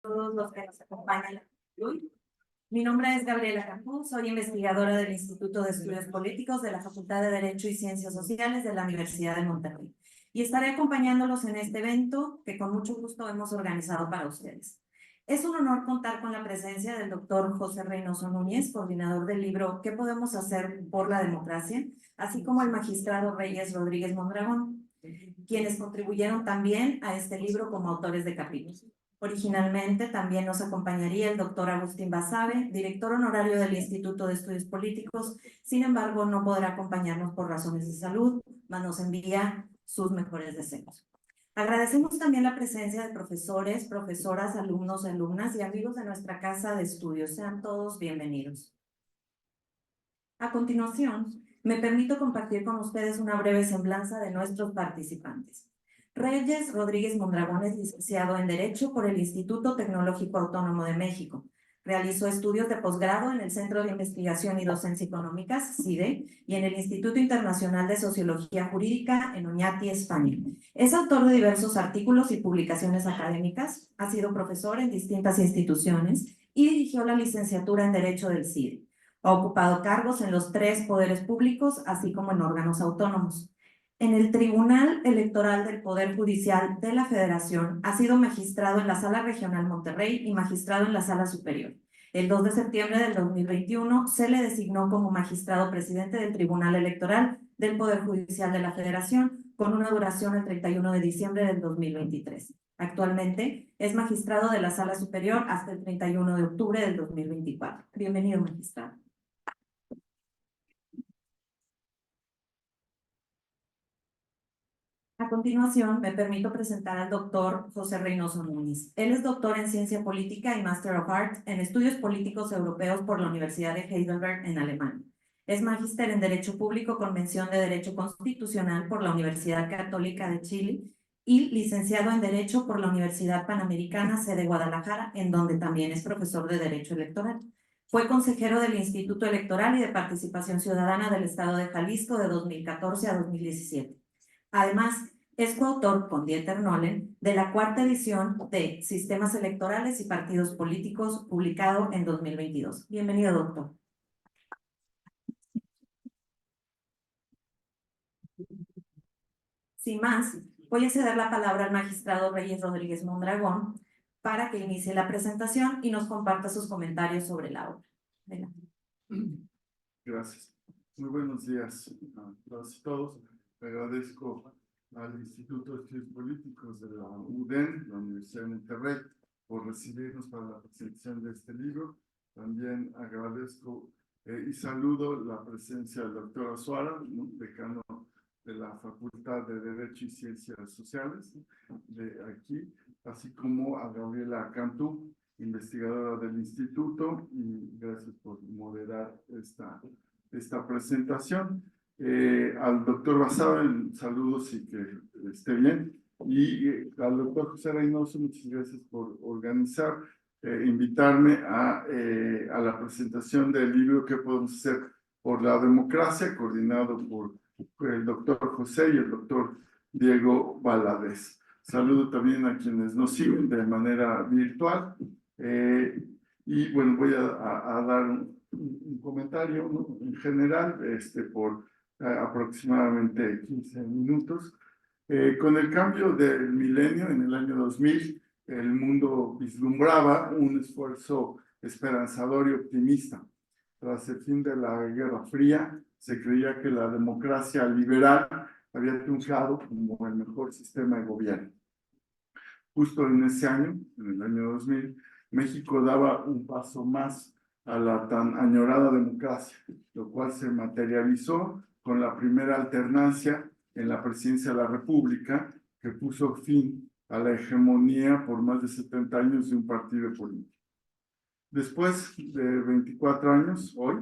Todos los que nos acompañan hoy. Mi nombre es Gabriela Campú, soy investigadora del Instituto de Estudios Políticos de la Facultad de Derecho y Ciencias Sociales de la Universidad de Monterrey. Y estaré acompañándolos en este evento que con mucho gusto hemos organizado para ustedes. Es un honor contar con la presencia del doctor José Reynoso Núñez, coordinador del libro ¿Qué podemos hacer por la democracia?, así como el magistrado Reyes Rodríguez Mondragón, quienes contribuyeron también a este libro como autores de capítulos. Originalmente también nos acompañaría el doctor Agustín Basabe, director honorario del Instituto de Estudios Políticos. Sin embargo, no podrá acompañarnos por razones de salud, mas nos envía sus mejores deseos. Agradecemos también la presencia de profesores, profesoras, alumnos, alumnas y amigos de nuestra casa de estudios. Sean todos bienvenidos. A continuación, me permito compartir con ustedes una breve semblanza de nuestros participantes. Reyes Rodríguez Mondragón es licenciado en Derecho por el Instituto Tecnológico Autónomo de México. Realizó estudios de posgrado en el Centro de Investigación y Docencia Económicas, CIDE, y en el Instituto Internacional de Sociología Jurídica en Oñati, España. Es autor de diversos artículos y publicaciones académicas, ha sido profesor en distintas instituciones y dirigió la licenciatura en Derecho del CIDE. Ha ocupado cargos en los 3 poderes públicos, así como en órganos autónomos. En el Tribunal Electoral del Poder Judicial de la Federación ha sido magistrado en la Sala Regional Monterrey y magistrado en la Sala Superior. El 2 de septiembre del 2021 se le designó como magistrado presidente del Tribunal Electoral del Poder Judicial de la Federación con una duración el 31 de diciembre del 2023. Actualmente es magistrado de la Sala Superior hasta el 31 de octubre del 2024. Bienvenido, magistrado. A continuación, me permito presentar al doctor José Reynoso Núñez. Él es doctor en Ciencia Política y Master of Arts en Estudios Políticos Europeos por la Universidad de Heidelberg en Alemania. Es magíster en Derecho Público con mención de Derecho Constitucional por la Universidad Católica de Chile y licenciado en Derecho por la Universidad Panamericana, sede Guadalajara, en donde también es profesor de Derecho Electoral. Fue consejero del Instituto Electoral y de Participación Ciudadana del Estado de Jalisco de 2014 a 2017. Además, es coautor con Dieter Nolen de la 4ª edición de Sistemas Electorales y Partidos Políticos, publicado en 2022. Bienvenido, doctor. Sin más, voy a ceder la palabra al magistrado Reyes Rodríguez Mondragón para que inicie la presentación y nos comparta sus comentarios sobre la obra. Adelante. Gracias. Muy buenos días a todas y todos. Agradezco al Instituto de Estudios Políticos de la UDEM, la Universidad de Monterrey, por recibirnos para la presentación de este libro. También agradezco y saludo la presencia del doctor Azuara, decano de la Facultad de Derecho y Ciencias Sociales de aquí, así como a Gabriela Cantú, investigadora del instituto, y gracias por moderar esta presentación. Al doctor Basabe, saludos y que esté bien. Y al doctor José Reynoso, muchas gracias por organizar, invitarme a la presentación del libro ¿Qué podemos hacer por la democracia?, coordinado por el doctor José y el doctor Diego Valadez. Saludo también a quienes nos siguen de manera virtual. Y bueno, voy a dar un comentario, ¿no?, en general, por aproximadamente 15 minutos. Con el cambio del milenio, en el año 2000, el mundo vislumbraba un esfuerzo esperanzador y optimista. Tras el fin de la Guerra Fría, se creía que la democracia liberal había triunfado como el mejor sistema de gobierno. Justo en ese año, en el año 2000, México daba un paso más a la tan añorada democracia, lo cual se materializó con la primera alternancia en la presidencia de la República, que puso fin a la hegemonía por más de 70 años de un partido político. Después de 24 años, hoy,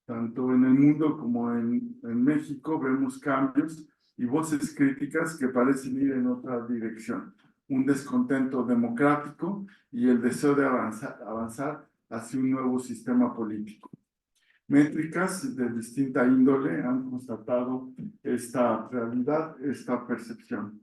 tanto en el mundo como en México, vemos cambios y voces críticas que parecen ir en otra dirección. Un descontento democrático y el deseo de avanzar hacia un nuevo sistema político. Métricas de distinta índole han constatado esta realidad, esta percepción.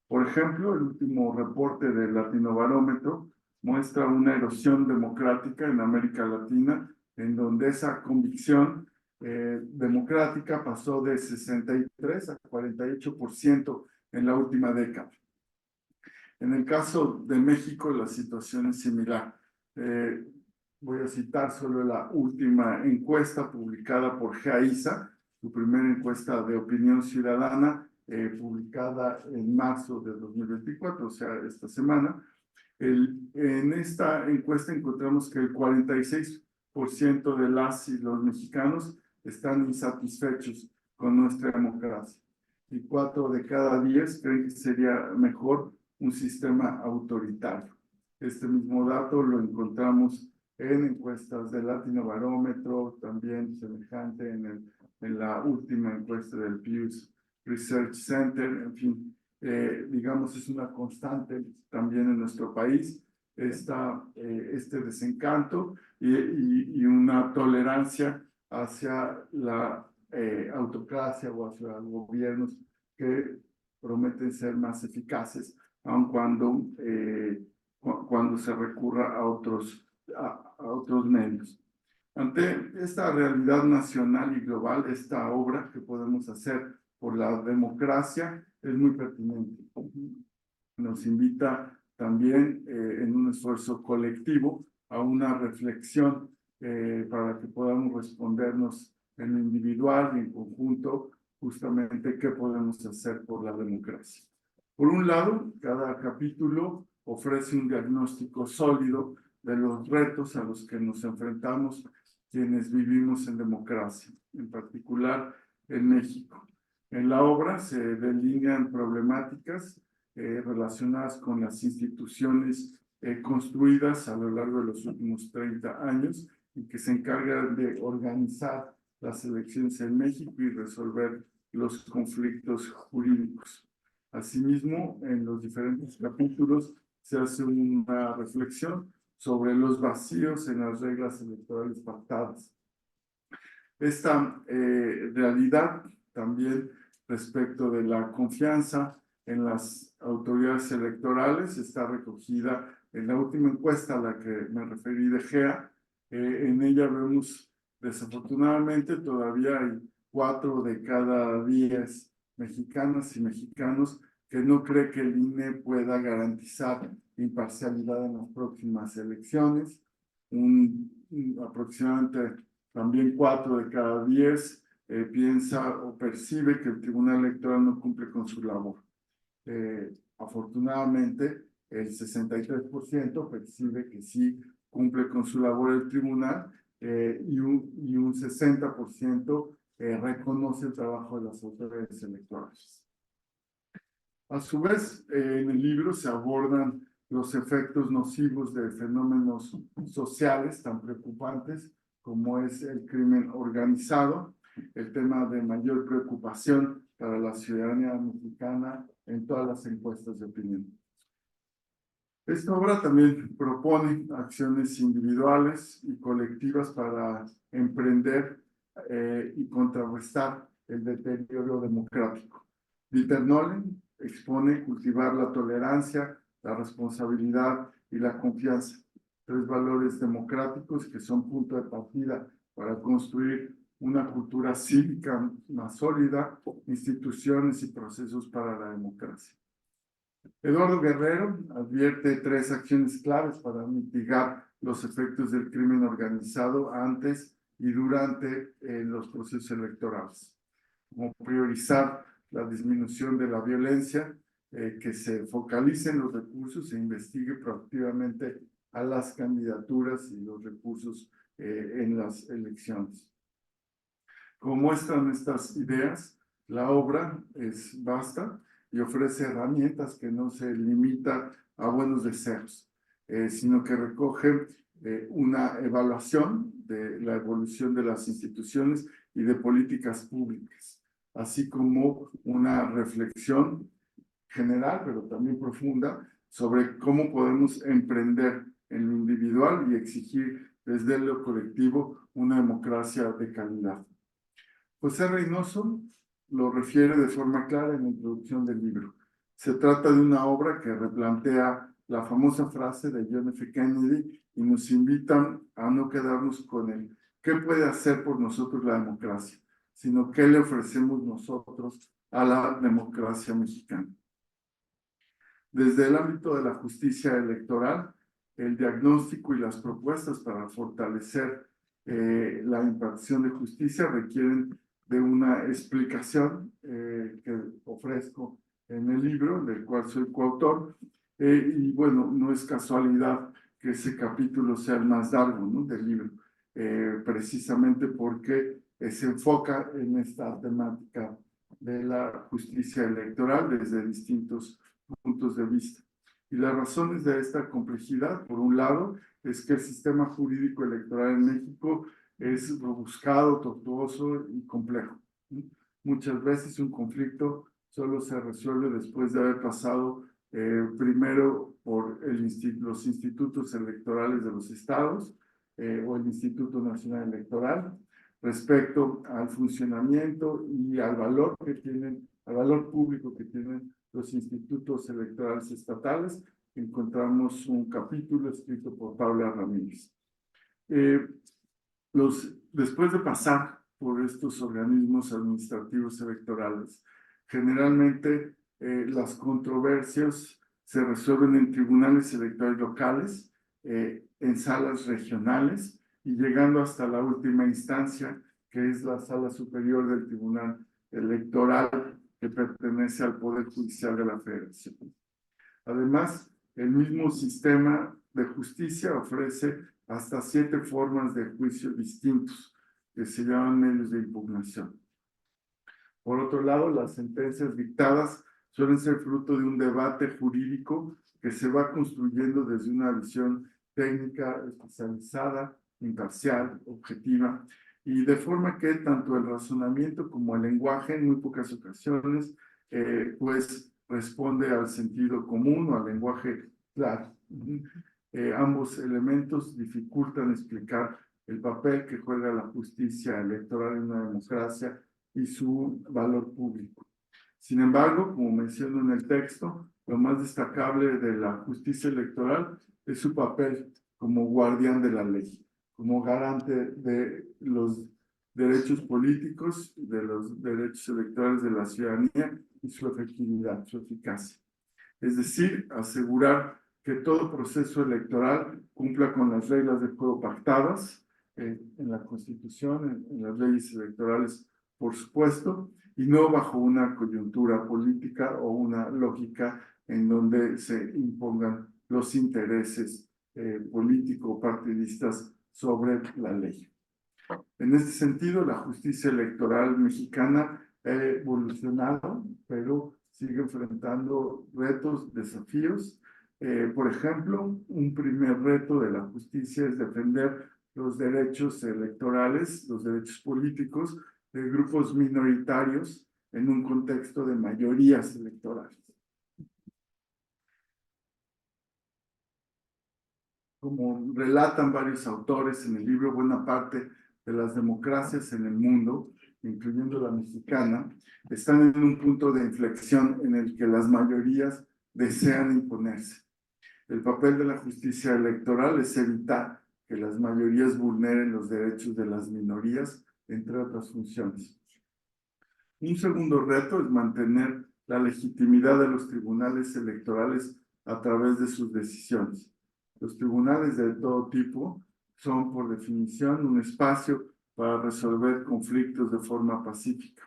Por ejemplo, el último reporte del Latinobarómetro muestra una erosión democrática en América Latina, en donde esa convicción democrática pasó de 63 a 48% en la última década. En el caso de México, la situación es similar. Voy a citar solo la última encuesta publicada por GEAISA, su primera encuesta de opinión ciudadana, publicada en marzo de 2024, o sea, esta semana. En esta encuesta encontramos que el 46% de las y los mexicanos están insatisfechos con nuestra democracia. Y 4 de cada 10 creen que sería mejor un sistema autoritario. Este mismo dato lo encontramos en encuestas de Latinobarómetro, también semejante en la última encuesta del Pew Research Center, en fin, digamos, es una constante también en nuestro país, este desencanto y una tolerancia hacia la autocracia o hacia gobiernos que prometen ser más eficaces, aun cuando se recurra a otros medios. Ante esta realidad nacional y global, esta obra que podemos hacer por la democracia es muy pertinente. Nos invita también en un esfuerzo colectivo a una reflexión para que podamos respondernos en lo individual y en conjunto justamente qué podemos hacer por la democracia. Por un lado, cada capítulo ofrece un diagnóstico sólido de los retos a los que nos enfrentamos quienes vivimos en democracia, en particular en México. En la obra se delinean problemáticas relacionadas con las instituciones construidas a lo largo de los últimos 30 años y que se encargan de organizar las elecciones en México y resolver los conflictos jurídicos. Asimismo, en los diferentes capítulos se hace una reflexión sobre los vacíos en las reglas electorales pactadas. Esta realidad también respecto de la confianza en las autoridades electorales está recogida en la última encuesta a la que me referí de GEA. En ella vemos, desafortunadamente, todavía hay 4 de cada 10 mexicanas y mexicanos que no cree que el INE pueda garantizar imparcialidad en las próximas elecciones. Aproximadamente también 4 de cada 10 piensa o percibe que el Tribunal Electoral no cumple con su labor. Afortunadamente, el 63% percibe que sí cumple con su labor el tribunal y un 60% reconoce el trabajo de las autoridades electorales. A su vez, en el libro se abordan los efectos nocivos de fenómenos sociales tan preocupantes como es el crimen organizado, el tema de mayor preocupación para la ciudadanía mexicana en todas las encuestas de opinión. Esta obra también propone acciones individuales y colectivas para emprender y contrarrestar el deterioro democrático. Dieter Nolen expone cultivar la tolerancia, la responsabilidad y la confianza, 3 valores democráticos que son punto de partida para construir una cultura cívica más sólida, instituciones y procesos para la democracia. Eduardo Guerrero advierte 3 acciones claves para mitigar los efectos del crimen organizado antes y durante los procesos electorales, como priorizar la disminución de la violencia, que se focalicen los recursos e investigue proactivamente a las candidaturas y los recursos en las elecciones. Como muestran estas ideas, la obra es vasta y ofrece herramientas que no se limitan a buenos deseos, sino que recoge una evaluación de la evolución de las instituciones y de políticas públicas, así como una reflexión general, pero también profunda, sobre cómo podemos emprender en lo individual y exigir desde lo colectivo una democracia de calidad. José Reynoso lo refiere de forma clara en la introducción del libro. Se trata de una obra que replantea la famosa frase de John F. Kennedy y nos invitan a no quedarnos con el qué puede hacer por nosotros la democracia, sino qué le ofrecemos nosotros a la democracia mexicana. Desde el ámbito de la justicia electoral, el diagnóstico y las propuestas para fortalecer la impartición de justicia requieren de una explicación que ofrezco en el libro, del cual soy coautor, y bueno, no es casualidad que ese capítulo sea el más largo, ¿no?, del libro, precisamente porque se enfoca en esta temática de la justicia electoral desde distintos puntos de vista. Y las razones de esta complejidad, por un lado, es que el sistema jurídico electoral en México es rebuscado, tortuoso y complejo. Muchas veces un conflicto solo se resuelve después de haber pasado primero por los institutos electorales de los estados o el Instituto Nacional Electoral, respecto al funcionamiento y al valor que tienen, al valor público que tienen los institutos electorales estatales. Encontramos un capítulo escrito por Paula Ramírez. Después de pasar por estos organismos administrativos electorales, generalmente las controversias se resuelven en tribunales electorales locales, en salas regionales y llegando hasta la última instancia, que es la sala superior del Tribunal Electoral, que pertenece al Poder Judicial de la Federación. Además, el mismo sistema de justicia ofrece hasta 7 formas de juicio distintos, que se llaman medios de impugnación. Por otro lado, las sentencias dictadas suelen ser fruto de un debate jurídico que se va construyendo desde una visión técnica especializada, imparcial, objetiva, y de forma que tanto el razonamiento como el lenguaje en muy pocas ocasiones pues responde al sentido común o al lenguaje claro. Ambos elementos dificultan explicar el papel que juega la justicia electoral en una democracia y su valor público. Sin embargo, como menciono en el texto, lo más destacable de la justicia electoral es su papel como guardián de la ley, como garante de los derechos políticos, de los derechos electorales de la ciudadanía y su efectividad, su eficacia. Es decir, asegurar que todo proceso electoral cumpla con las reglas de juego pactadas en la Constitución, en las leyes electorales, por supuesto, y no bajo una coyuntura política o una lógica en donde se impongan los intereses político-partidistas sobre la ley. En este sentido, la justicia electoral mexicana ha evolucionado, pero sigue enfrentando retos, desafíos. Por ejemplo, un primer reto de la justicia es defender los derechos electorales, los derechos políticos de grupos minoritarios en un contexto de mayorías electorales. Como relatan varios autores en el libro, buena parte de las democracias en el mundo, incluyendo la mexicana, están en un punto de inflexión en el que las mayorías desean imponerse. El papel de la justicia electoral es evitar que las mayorías vulneren los derechos de las minorías, entre otras funciones. Un segundo reto es mantener la legitimidad de los tribunales electorales a través de sus decisiones. Los tribunales de todo tipo son, por definición, un espacio para resolver conflictos de forma pacífica,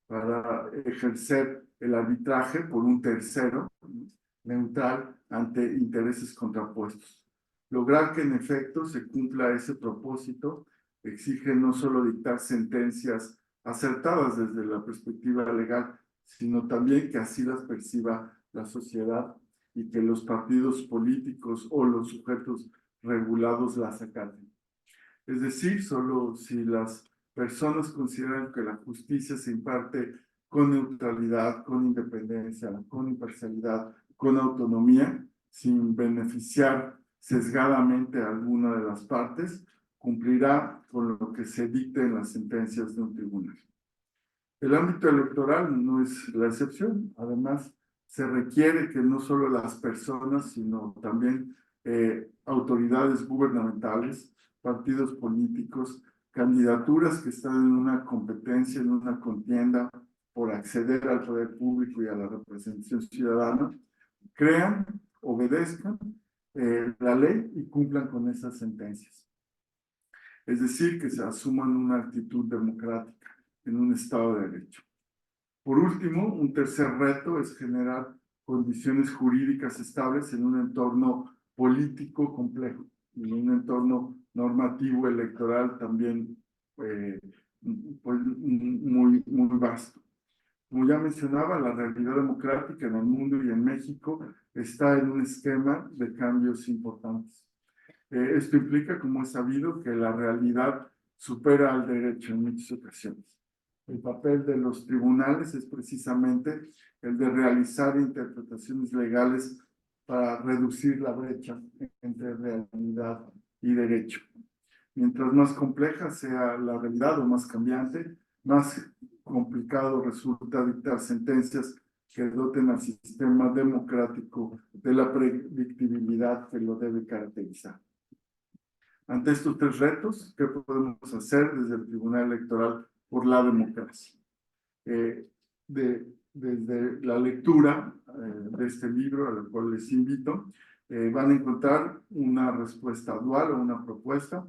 para ejercer el arbitraje por un tercero neutral ante intereses contrapuestos. Lograr que en efecto se cumpla ese propósito exige no solo dictar sentencias acertadas desde la perspectiva legal, sino también que así las perciba la sociedad y que los partidos políticos o los sujetos regulados las acaten. Es decir, solo si las personas consideran que la justicia se imparte con neutralidad, con independencia, con imparcialidad, con autonomía, sin beneficiar sesgadamente a alguna de las partes, cumplirá con lo que se dicte en las sentencias de un tribunal. El ámbito electoral no es la excepción. Además, se requiere que no solo las personas, sino también autoridades gubernamentales, partidos políticos, candidaturas que están en una competencia, en una contienda por acceder al poder público y a la representación ciudadana, crean, obedezcan la ley y cumplan con esas sentencias. Es decir, que se asuman una actitud democrática en un Estado de Derecho. Por último, un tercer reto es generar condiciones jurídicas estables en un entorno político complejo, en un entorno normativo electoral también pues, muy vasto. Como ya mencionaba, la realidad democrática en el mundo y en México está en un esquema de cambios importantes. Esto implica, como es sabido, que la realidad supera al derecho en muchas ocasiones. El papel de los tribunales es precisamente el de realizar interpretaciones legales para reducir la brecha entre realidad y derecho. Mientras más compleja sea la realidad o más cambiante, más complicado resulta dictar sentencias que doten al sistema democrático de la predictibilidad que lo debe caracterizar. Ante estos tres retos, ¿qué podemos hacer desde el Tribunal Electoral por la democracia? Desde la lectura de este libro, al cual les invito, van a encontrar una respuesta dual o una propuesta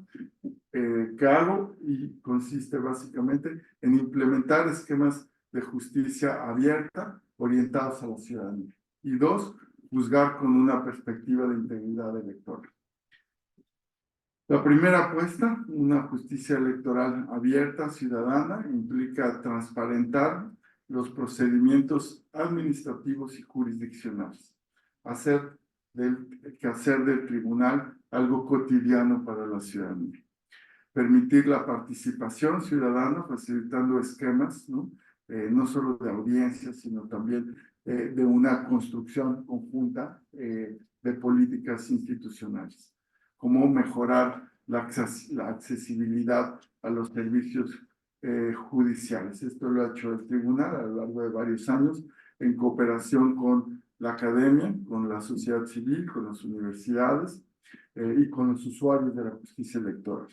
que hago y consiste básicamente en implementar esquemas de justicia abierta orientados a la ciudadanía. Y dos, juzgar con una perspectiva de integridad electoral. La primera apuesta, una justicia electoral abierta, ciudadana, implica transparentar los procedimientos administrativos y jurisdiccionales, hacer del tribunal algo cotidiano para la ciudadanía, permitir la participación ciudadana facilitando esquemas, no solo de audiencias, sino también de una construcción conjunta de políticas institucionales. Cómo mejorar la accesibilidad a los servicios judiciales. Esto lo ha hecho el tribunal a lo largo de varios años en cooperación con la academia, con la sociedad civil, con las universidades y con los usuarios de la justicia electoral.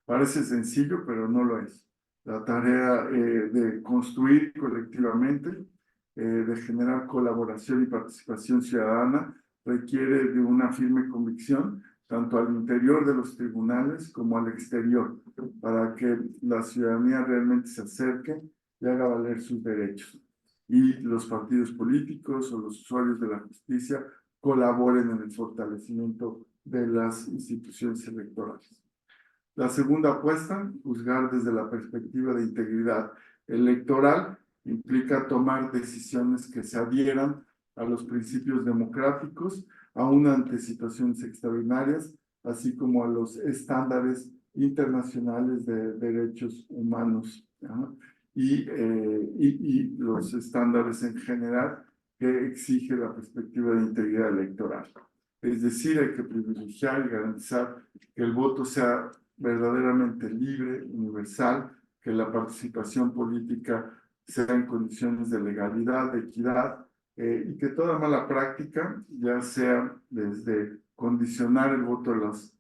Parece sencillo, pero no lo es. La tarea de construir colectivamente, de generar colaboración y participación ciudadana, requiere de una firme convicción, tanto al interior de los tribunales como al exterior, para que la ciudadanía realmente se acerque y haga valer sus derechos. Y los partidos políticos o los usuarios de la justicia colaboren en el fortalecimiento de las instituciones electorales. La segunda apuesta, juzgar desde la perspectiva de integridad electoral, implica tomar decisiones que se adhieran a los principios democráticos, aún ante situaciones extraordinarias, así como a los estándares internacionales de derechos humanos, ¿no? y los estándares en general que exige la perspectiva de integridad electoral. Es decir, hay que privilegiar y garantizar que el voto sea verdaderamente libre, universal, que la participación política sea en condiciones de legalidad, de equidad, y que toda mala práctica, ya sea desde condicionar el voto de las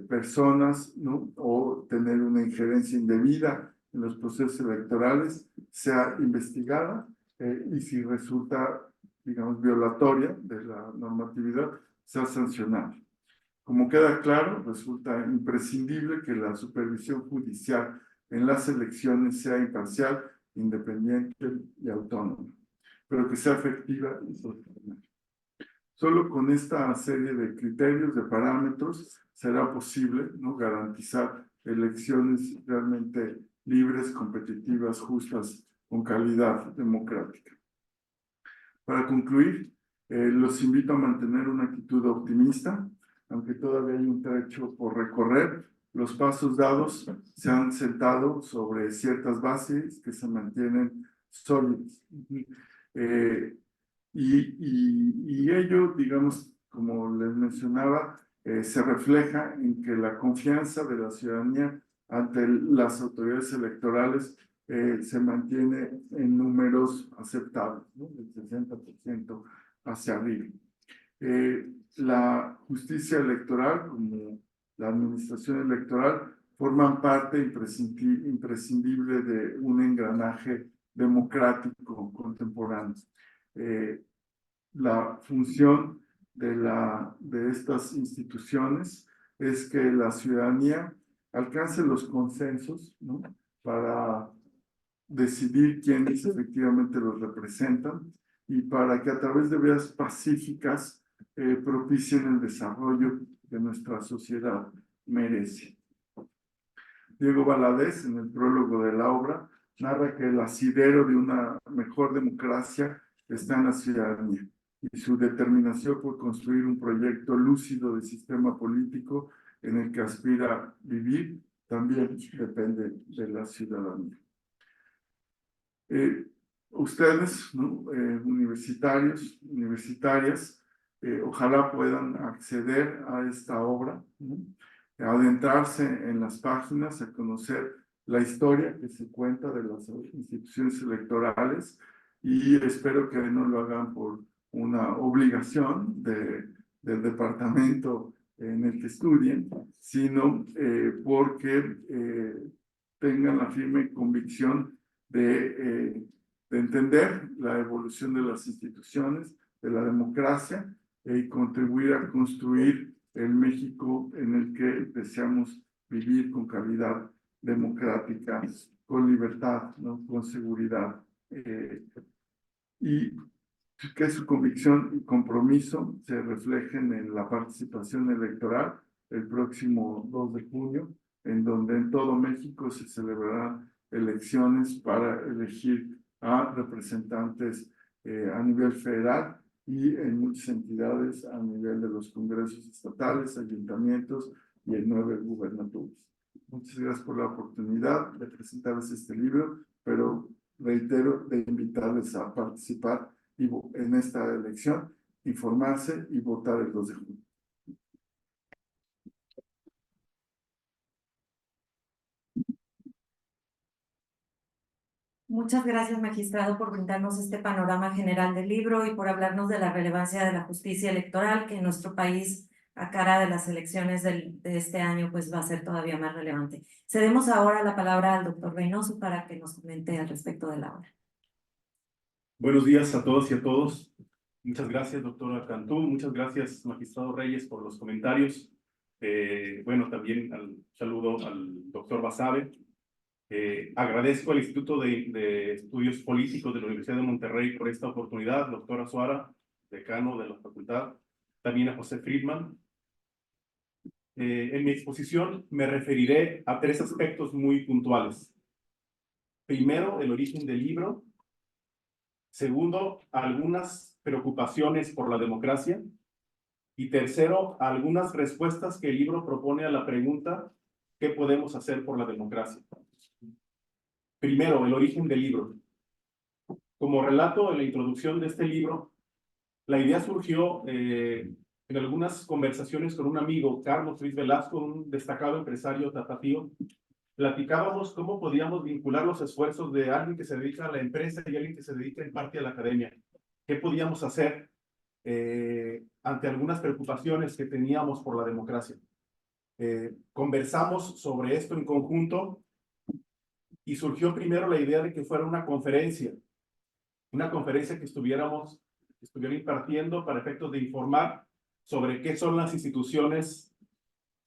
personas, ¿no? O tener una injerencia indebida en los procesos electorales, sea investigada y si resulta, digamos, violatoria de la normatividad, sea sancionada. Como queda claro, resulta imprescindible que la supervisión judicial en las elecciones sea imparcial, independiente y autónoma, pero que sea efectiva y sostenible. Solo con esta serie de criterios, de parámetros, será posible, ¿no?, garantizar elecciones realmente libres, competitivas, justas, con calidad democrática. Para concluir, los invito a mantener una actitud optimista, aunque todavía hay un trecho por recorrer. Los pasos dados se han sentado sobre ciertas bases que se mantienen sólidas. Y ello, digamos, como les mencionaba, se refleja en que la confianza de la ciudadanía ante las autoridades electorales se mantiene en números aceptables, ¿no? Del 60% hacia arriba. La justicia electoral, como la administración electoral, forman parte imprescindible de un engranaje democrático contemporáneo. La función de estas instituciones es que la ciudadanía alcance los consensos, ¿no? Para decidir quiénes efectivamente los representan y para que a través de vías pacíficas propicien el desarrollo que nuestra sociedad merece. Diego Valadez, en el prólogo de la obra, narra que el asidero de una mejor democracia está en la ciudadanía y su determinación por construir un proyecto lúcido de sistema político en el que aspira vivir también depende de la ciudadanía. Ustedes, ¿no? Universitarios, universitarias, ojalá puedan acceder a esta obra, ¿no? Adentrarse en las páginas, a conocer la historia que se cuenta de las instituciones electorales y espero que no lo hagan por una obligación del departamento en el que estudien, sino porque tengan la firme convicción de entender la evolución de las instituciones, de la democracia y contribuir a construir el México en el que deseamos vivir con calidad democrática, con libertad, ¿no? Con seguridad. Y que su convicción y compromiso se reflejen en la participación electoral el próximo 2 de junio, en donde en todo México se celebrarán elecciones para elegir a representantes a nivel federal y en muchas entidades a nivel de los congresos estatales, ayuntamientos y en 9 gubernaturas. Muchas gracias por la oportunidad de presentarles este libro, pero reitero de invitarles a participar en esta elección, informarse y votar el 2 de junio. Muchas gracias, magistrado, por brindarnos este panorama general del libro y por hablarnos de la relevancia de la justicia electoral, que en nuestro país, a cara de las elecciones de este año, pues va a ser todavía más relevante. Cedemos ahora la palabra al doctor Reynoso para que nos comente al respecto de la obra. Buenos días a todos y a todos. Muchas gracias, doctora Cantú. Muchas gracias, magistrado Reyes, por los comentarios. Bueno, también saludo al doctor Basabe. Agradezco al Instituto de Estudios Políticos de la Universidad de Monterrey por esta oportunidad, doctora Suara, decano de la facultad, también a José Friedman. En mi exposición me referiré a 3 aspectos muy puntuales. Primero, el origen del libro. Segundo, algunas preocupaciones por la democracia. Y tercero, algunas respuestas que el libro propone a la pregunta ¿qué podemos hacer por la democracia? Primero, el origen del libro. Como relato en la introducción de este libro, la idea surgió en algunas conversaciones con un amigo, Carlos Ruiz Velasco, un destacado empresario tapatío. Platicábamos cómo podíamos vincular los esfuerzos de alguien que se dedica a la empresa y alguien que se dedica en parte a la academia. ¿Qué podíamos hacer ante algunas preocupaciones que teníamos por la democracia? Conversamos sobre esto en conjunto y surgió primero la idea de que fuera una conferencia que estuviera impartiendo para efectos de informar sobre qué son las instituciones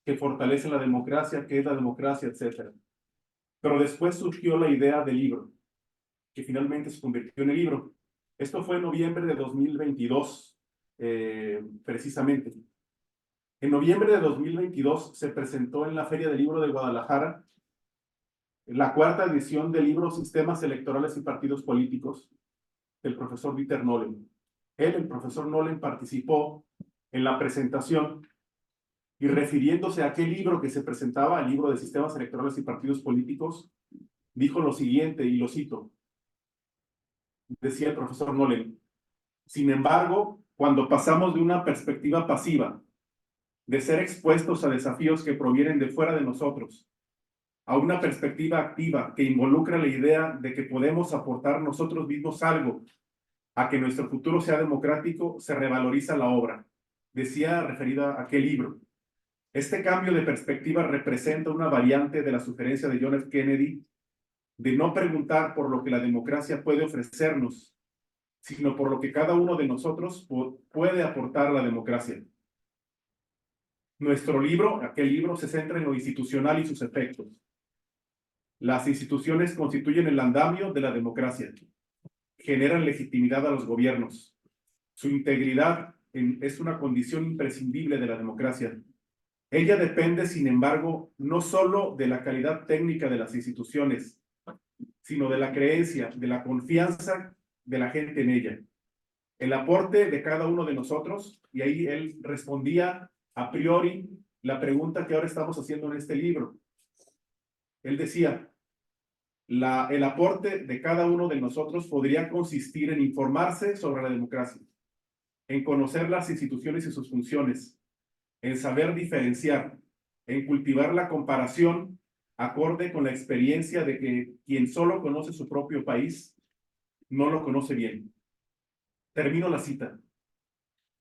que fortalecen la democracia, qué es la democracia, etc. Pero después surgió la idea del libro, que finalmente se convirtió en el libro. Esto fue en noviembre de 2022, precisamente. En noviembre de 2022 se presentó en la Feria del Libro de Guadalajara la 4ª edición del libro Sistemas Electorales y Partidos Políticos del profesor Dieter Nolen. El profesor Nolen, participó en la presentación y refiriéndose a aquel libro que se presentaba, el libro de Sistemas Electorales y Partidos Políticos, dijo lo siguiente, y lo cito. Decía el profesor Nolen: sin embargo, cuando pasamos de una perspectiva pasiva, de ser expuestos a desafíos que provienen de fuera de nosotros, a una perspectiva activa que involucra la idea de que podemos aportar nosotros mismos algo a que nuestro futuro sea democrático, se revaloriza la obra. Decía referida a aquel libro. Este cambio de perspectiva representa una variante de la sugerencia de John F. Kennedy de no preguntar por lo que la democracia puede ofrecernos, sino por lo que cada uno de nosotros puede aportar a la democracia. Nuestro libro, aquel libro, se centra en lo institucional y sus efectos. Las instituciones constituyen el andamio de la democracia, generan legitimidad a los gobiernos. Su integridad es una condición imprescindible de la democracia. Ella depende, sin embargo, no solo de la calidad técnica de las instituciones, sino de la creencia, de la confianza de la gente en ella. El aporte de cada uno de nosotros, y ahí él respondía a priori la pregunta que ahora estamos haciendo en este libro. Él decía, el aporte de cada uno de nosotros podría consistir en informarse sobre la democracia, en conocer las instituciones y sus funciones, en saber diferenciar, en cultivar la comparación acorde con la experiencia de que quien solo conoce su propio país no lo conoce bien. Termino la cita.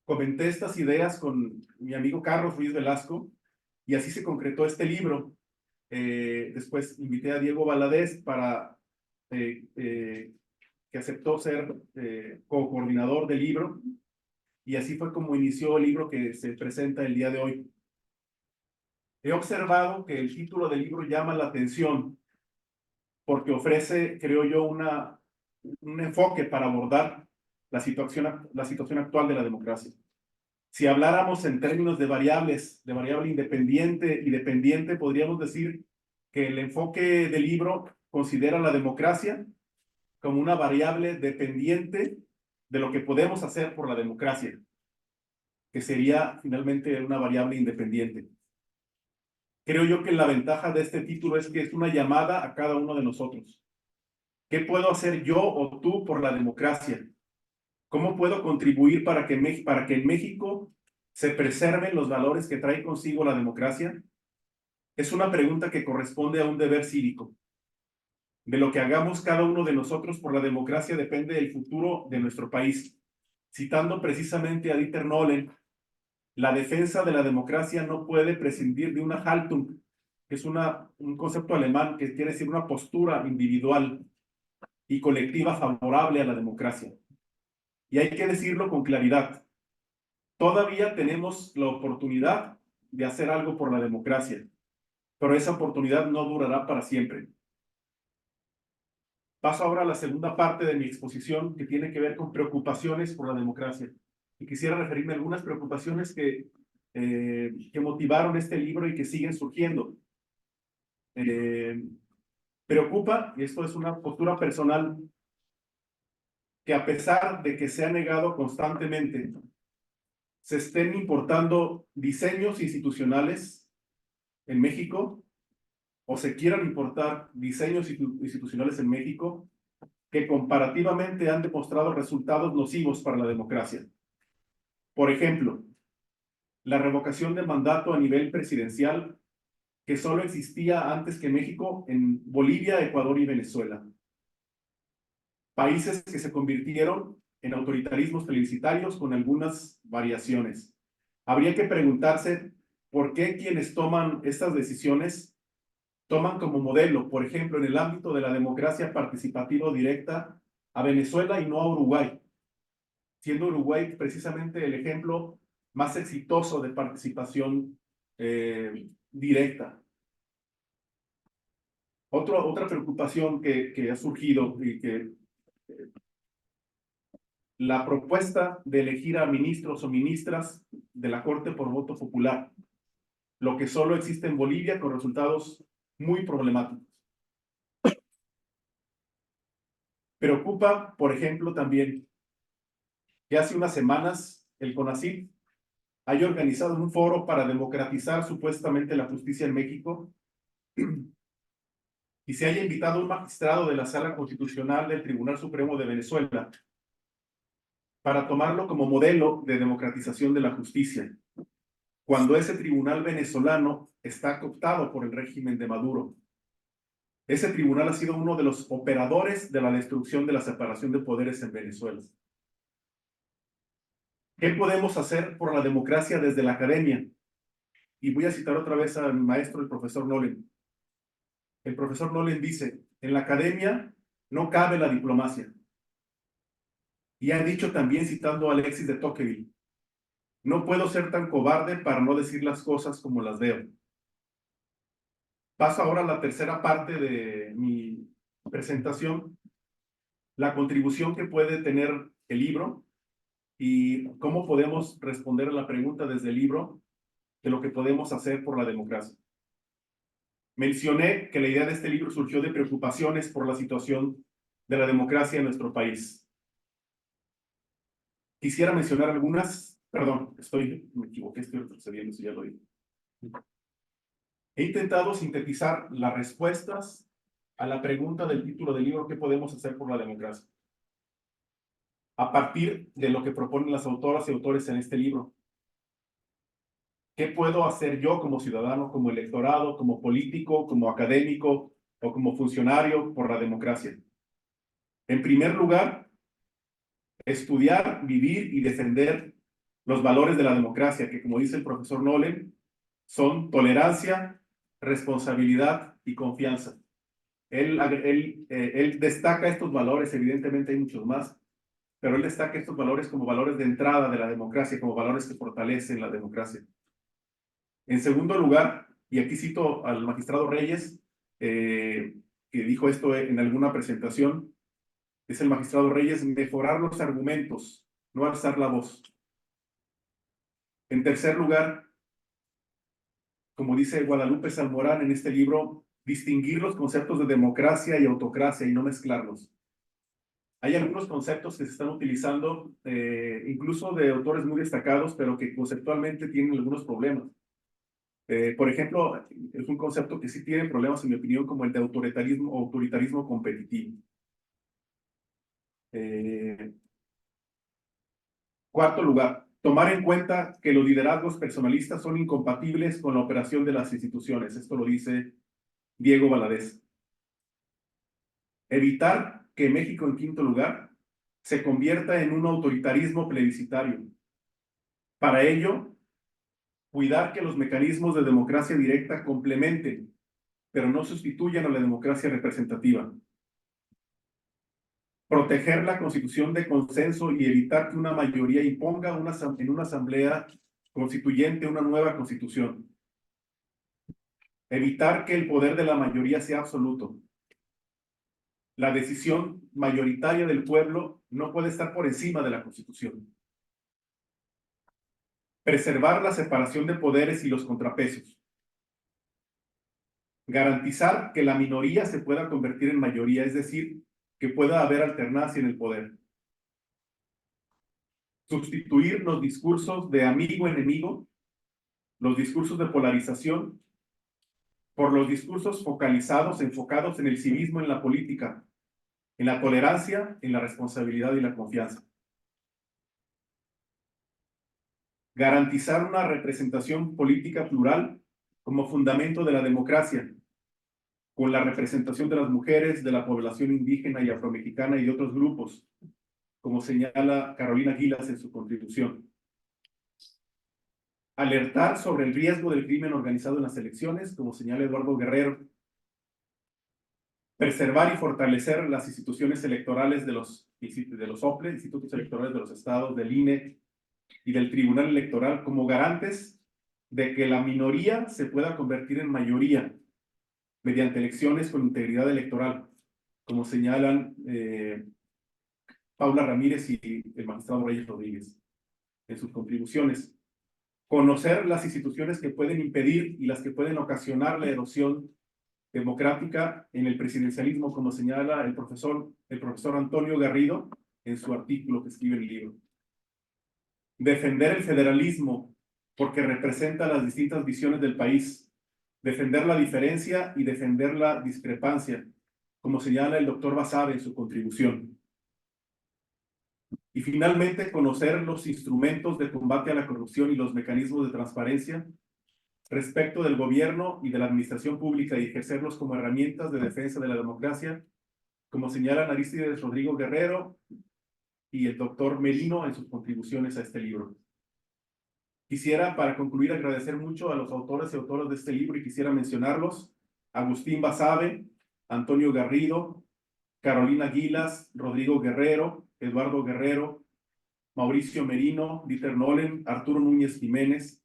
Comenté estas ideas con mi amigo Carlos Ruiz Velasco y así se concretó este libro. Después invité a Diego Valadez para que aceptó ser co-coordinador del libro y así fue como inició el libro que se presenta el día de hoy. He observado que el título del libro llama la atención porque ofrece, creo yo, un enfoque para abordar la situación actual de la democracia. Si habláramos en términos de variables, de variable independiente y dependiente, podríamos decir que el enfoque del libro considera la democracia como una variable dependiente de lo que podemos hacer por la democracia, que sería finalmente una variable independiente. Creo yo que la ventaja de este título es que es una llamada a cada uno de nosotros. ¿Qué puedo hacer yo o tú por la democracia? ¿Cómo puedo contribuir para que en México se preserven los valores que trae consigo la democracia? Es una pregunta que corresponde a un deber cívico. De lo que hagamos cada uno de nosotros por la democracia depende el futuro de nuestro país. Citando precisamente a Dieter Nolen, la defensa de la democracia no puede prescindir de una Haltung, que es un concepto alemán que quiere decir una postura individual y colectiva favorable a la democracia. Y hay que decirlo con claridad. Todavía tenemos la oportunidad de hacer algo por la democracia, pero esa oportunidad no durará para siempre. Paso ahora a la segunda parte de mi exposición, que tiene que ver con preocupaciones por la democracia. Y quisiera referirme a algunas preocupaciones que motivaron este libro y que siguen surgiendo. Preocupa, y esto es una postura personal, que a pesar de que se ha negado constantemente, se estén importando diseños institucionales en México, o se quieran importar diseños institucionales en México que comparativamente han demostrado resultados nocivos para la democracia. Por ejemplo, la revocación de mandato a nivel presidencial, que solo existía antes que México en Bolivia, Ecuador y Venezuela. Países que se convirtieron en autoritarismos plebiscitarios con algunas variaciones. Habría que preguntarse por qué quienes toman estas decisiones toman como modelo, por ejemplo, en el ámbito de la democracia participativa directa, a Venezuela y no a Uruguay, siendo Uruguay precisamente el ejemplo más exitoso de participación directa. Otra preocupación que ha surgido y que la propuesta de elegir a ministros o ministras de la Corte por voto popular, lo que solo existe en Bolivia con resultados muy problemáticos. Preocupa, por ejemplo, también que hace unas semanas el CONACYT haya organizado un foro para democratizar supuestamente la justicia en México y se haya invitado a un magistrado de la Sala Constitucional del Tribunal Supremo de Venezuela para tomarlo como modelo de democratización de la justicia, cuando ese tribunal venezolano está cooptado por el régimen de Maduro. Ese tribunal ha sido uno de los operadores de la destrucción de la separación de poderes en Venezuela. ¿Qué podemos hacer por la democracia desde la academia? Y voy a citar otra vez a mi maestro, el profesor Nolen. El profesor Nolen dice, en la academia no cabe la diplomacia. Y ha dicho también, citando a Alexis de Tocqueville, no puedo ser tan cobarde para no decir las cosas como las veo. Paso ahora a la tercera parte de mi presentación, la contribución que puede tener el libro y cómo podemos responder a la pregunta desde el libro de lo que podemos hacer por la democracia. Mencioné que la idea de este libro surgió de preocupaciones por la situación de la democracia en nuestro país. Quisiera mencionar algunas, perdón, me equivoqué, estoy retrocediendo, eso ya lo dije. He intentado sintetizar las respuestas a la pregunta del título del libro, ¿qué podemos hacer por la democracia? A partir de lo que proponen las autoras y autores en este libro. ¿Qué puedo hacer yo como ciudadano, como electorado, como político, como académico o como funcionario por la democracia? En primer lugar, estudiar, vivir y defender los valores de la democracia, que como dice el profesor Nolen, son tolerancia, responsabilidad y confianza. Él destaca estos valores, evidentemente hay muchos más, pero él destaca estos valores como valores de entrada de la democracia, como valores que fortalecen la democracia. En segundo lugar, y aquí cito al magistrado Reyes, que dijo esto en alguna presentación, es el magistrado Reyes, mejorar los argumentos, no alzar la voz. En tercer lugar, como dice Guadalupe Salmorán en este libro, distinguir los conceptos de democracia y autocracia y no mezclarlos. Hay algunos conceptos que se están utilizando, incluso de autores muy destacados, pero que conceptualmente tienen algunos problemas. Por ejemplo, es un concepto que sí tiene problemas, en mi opinión, como el de autoritarismo competitivo. Cuarto lugar, tomar en cuenta que los liderazgos personalistas son incompatibles con la operación de las instituciones. Esto lo dice Diego Valadez. Evitar que México, en quinto lugar, se convierta en un autoritarismo plebiscitario. Para ello, cuidar que los mecanismos de democracia directa complementen, pero no sustituyan a la democracia representativa. Proteger la constitución de consenso y evitar que una mayoría imponga en una asamblea constituyente una nueva constitución. Evitar que el poder de la mayoría sea absoluto. La decisión mayoritaria del pueblo no puede estar por encima de la Constitución. Preservar la separación de poderes y los contrapesos. Garantizar que la minoría se pueda convertir en mayoría, es decir, que pueda haber alternancia en el poder. Sustituir los discursos de amigo-enemigo, los discursos de polarización, por los discursos enfocados en el civismo en la política, en la tolerancia, en la responsabilidad y la confianza. Garantizar una representación política plural como fundamento de la democracia, con la representación de las mujeres, de la población indígena y afromexicana y de otros grupos, como señala Carolina Gilas en su contribución. Alertar sobre el riesgo del crimen organizado en las elecciones, como señala Eduardo Guerrero. Preservar y fortalecer las instituciones electorales de los OPLE, institutos electorales de los estados, del INE y del Tribunal Electoral, como garantes de que la minoría se pueda convertir en mayoría mediante elecciones con integridad electoral, como señalan Paula Ramírez y el magistrado Reyes Rodríguez en sus contribuciones. Conocer las instituciones que pueden impedir y las que pueden ocasionar la erosión democrática en el presidencialismo, como señala el profesor Antonio Garrido en su artículo que escribe en el libro. Defender el federalismo porque representa las distintas visiones del país. Defender la diferencia y defender la discrepancia, como señala el doctor Basabe en su contribución. Y finalmente, conocer los instrumentos de combate a la corrupción y los mecanismos de transparencia, respecto del gobierno y de la administración pública y ejercerlos como herramientas de defensa de la democracia, como señalan Arístides Rodrigo Guerrero y el doctor Merino en sus contribuciones a este libro. Quisiera, para concluir, agradecer mucho a los autores y autoras de este libro y quisiera mencionarlos: Agustín Basabe, Antonio Garrido, Carolina Gilas, Rodrigo Guerrero, Eduardo Guerrero, Mauricio Merino, Dieter Nolen, Arturo Núñez Jiménez,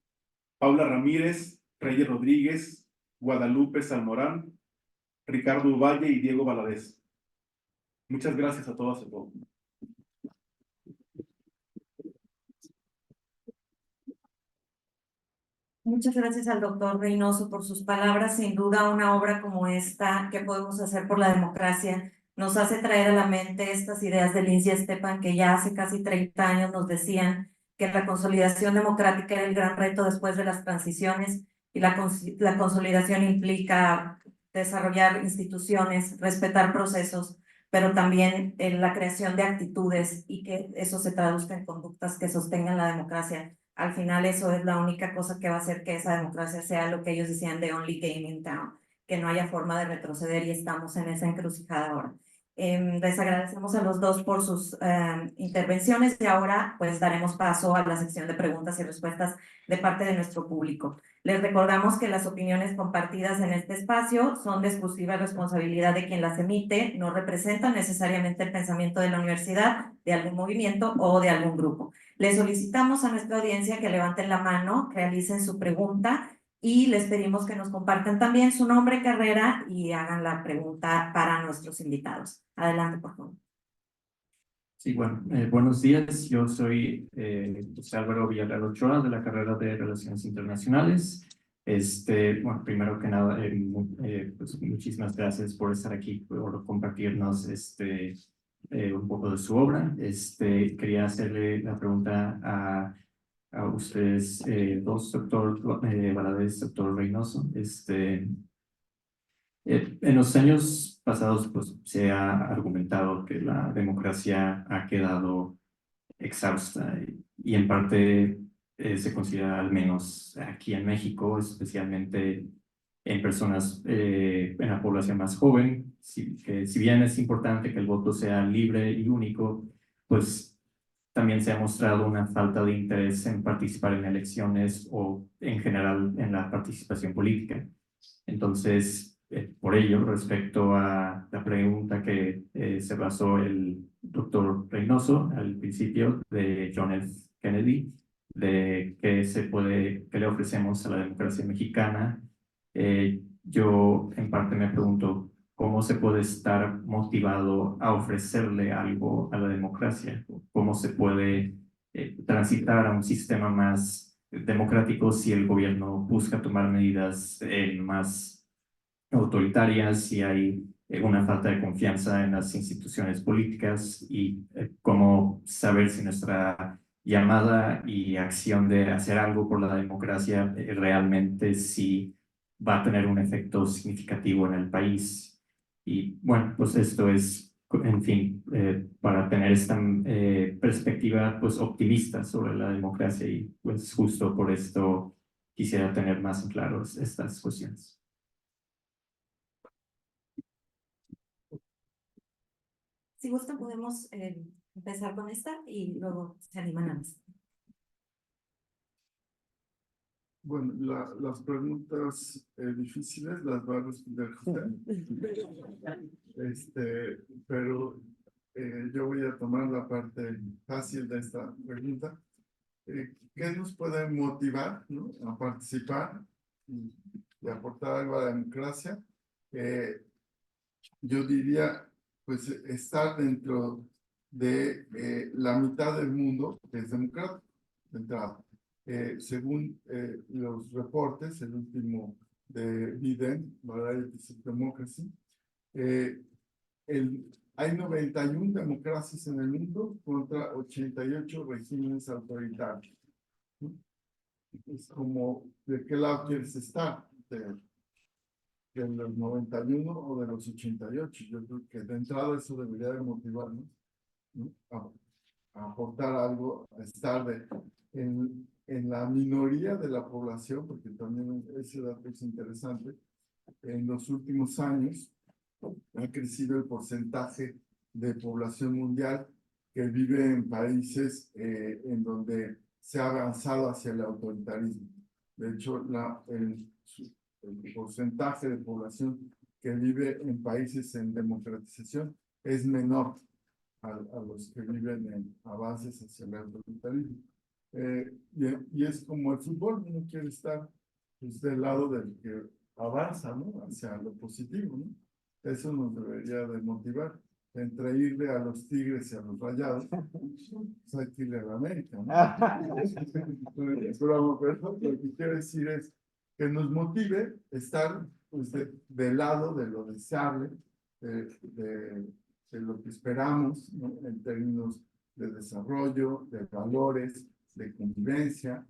Paula Ramírez, Reyes Rodríguez, Guadalupe Salmorán, Ricardo Valle y Diego Valadez. Muchas gracias a todas y a todos. Muchas gracias al doctor Reynoso por sus palabras. Sin duda, una obra como esta, ¿qué podemos hacer por la democracia?, nos hace traer a la mente estas ideas de Lindsay Stepan, que ya hace casi 30 años nos decían que la consolidación democrática era el gran reto después de las transiciones, y la consolidación implica desarrollar instituciones, respetar procesos, pero también la creación de actitudes y que eso se traduzca en conductas que sostengan la democracia. Al final eso es la única cosa que va a hacer que esa democracia sea lo que ellos decían de only game in town, que no haya forma de retroceder, y estamos en esa encrucijada ahora. Les agradecemos a los dos por sus intervenciones y ahora pues daremos paso a la sección de preguntas y respuestas de parte de nuestro público. Les recordamos que las opiniones compartidas en este espacio son de exclusiva responsabilidad de quien las emite, no representan necesariamente el pensamiento de la universidad, de algún movimiento o de algún grupo. Les solicitamos a nuestra audiencia que levanten la mano, realicen su pregunta y les pedimos que nos compartan también su nombre, carrera y hagan la pregunta para nuestros invitados. Adelante, por favor. Sí, bueno, buenos días. Yo soy José Álvaro Villarreal Ochoa, de la carrera de Relaciones Internacionales. Bueno, primero que nada, pues muchísimas gracias por estar aquí, por compartirnos un poco de su obra. Quería hacerle la pregunta a ustedes dos, doctor Valadez, doctor Reynoso. En los años pasados, pues, se ha argumentado que la democracia ha quedado exhausta y en parte se considera, al menos aquí en México, especialmente en personas, en la población más joven, que si bien es importante que el voto sea libre y único, pues también se ha mostrado una falta de interés en participar en elecciones o en general en la participación política. Entonces, por ello, respecto a la pregunta que se basó el doctor Reynoso al principio de John F. Kennedy, de qué le ofrecemos a la democracia mexicana, yo en parte me pregunto cómo se puede estar motivado a ofrecerle algo a la democracia, cómo se puede transitar a un sistema más democrático si el gobierno busca tomar medidas más autoritarias, si hay una falta de confianza en las instituciones políticas, y cómo saber si nuestra llamada y acción de hacer algo por la democracia realmente sí va a tener un efecto significativo en el país. Y bueno, pues esto es, en fin, para tener esta perspectiva pues optimista sobre la democracia, y pues justo por esto quisiera tener más en claro estas cuestiones. Si gustan, podemos empezar con esta y luego se animan a más. Bueno, las preguntas difíciles las va a responder usted. Pero yo voy a tomar la parte fácil de esta pregunta. ¿Qué nos puede motivar, ¿no?, a participar y aportar algo a la democracia? Yo diría, pues, estar dentro de la mitad del mundo que es democrático, de entrada. Según los reportes, el último de Biden, Variety of Democracy, hay 91 democracias en el mundo contra 88 regímenes autoritarios. Es como, ¿de qué lado quieres estar? ¿De los 91 o de los 88? Yo creo que de entrada eso debería de motivarnos, ¿no?, a aportar algo, a estar en en la minoría de la población, porque también ese dato es interesante, en los últimos años ha crecido el porcentaje de población mundial que vive en países en donde se ha avanzado hacia el autoritarismo. De hecho, el porcentaje de población que vive en países en democratización es menor a los que viven en avances hacia el autoritarismo. Y es como el fútbol, uno quiere estar pues, del lado del que avanza, ¿no? Hacia lo positivo, ¿no? Eso nos debería de motivar. Entre irle a los Tigres y a los Rayados, pues hay que irle a la América, ¿no? Pero lo que quiero decir es que nos motive estar pues, del lado de lo deseable, de lo que esperamos, ¿no? En términos de desarrollo, de valores, de convivencia,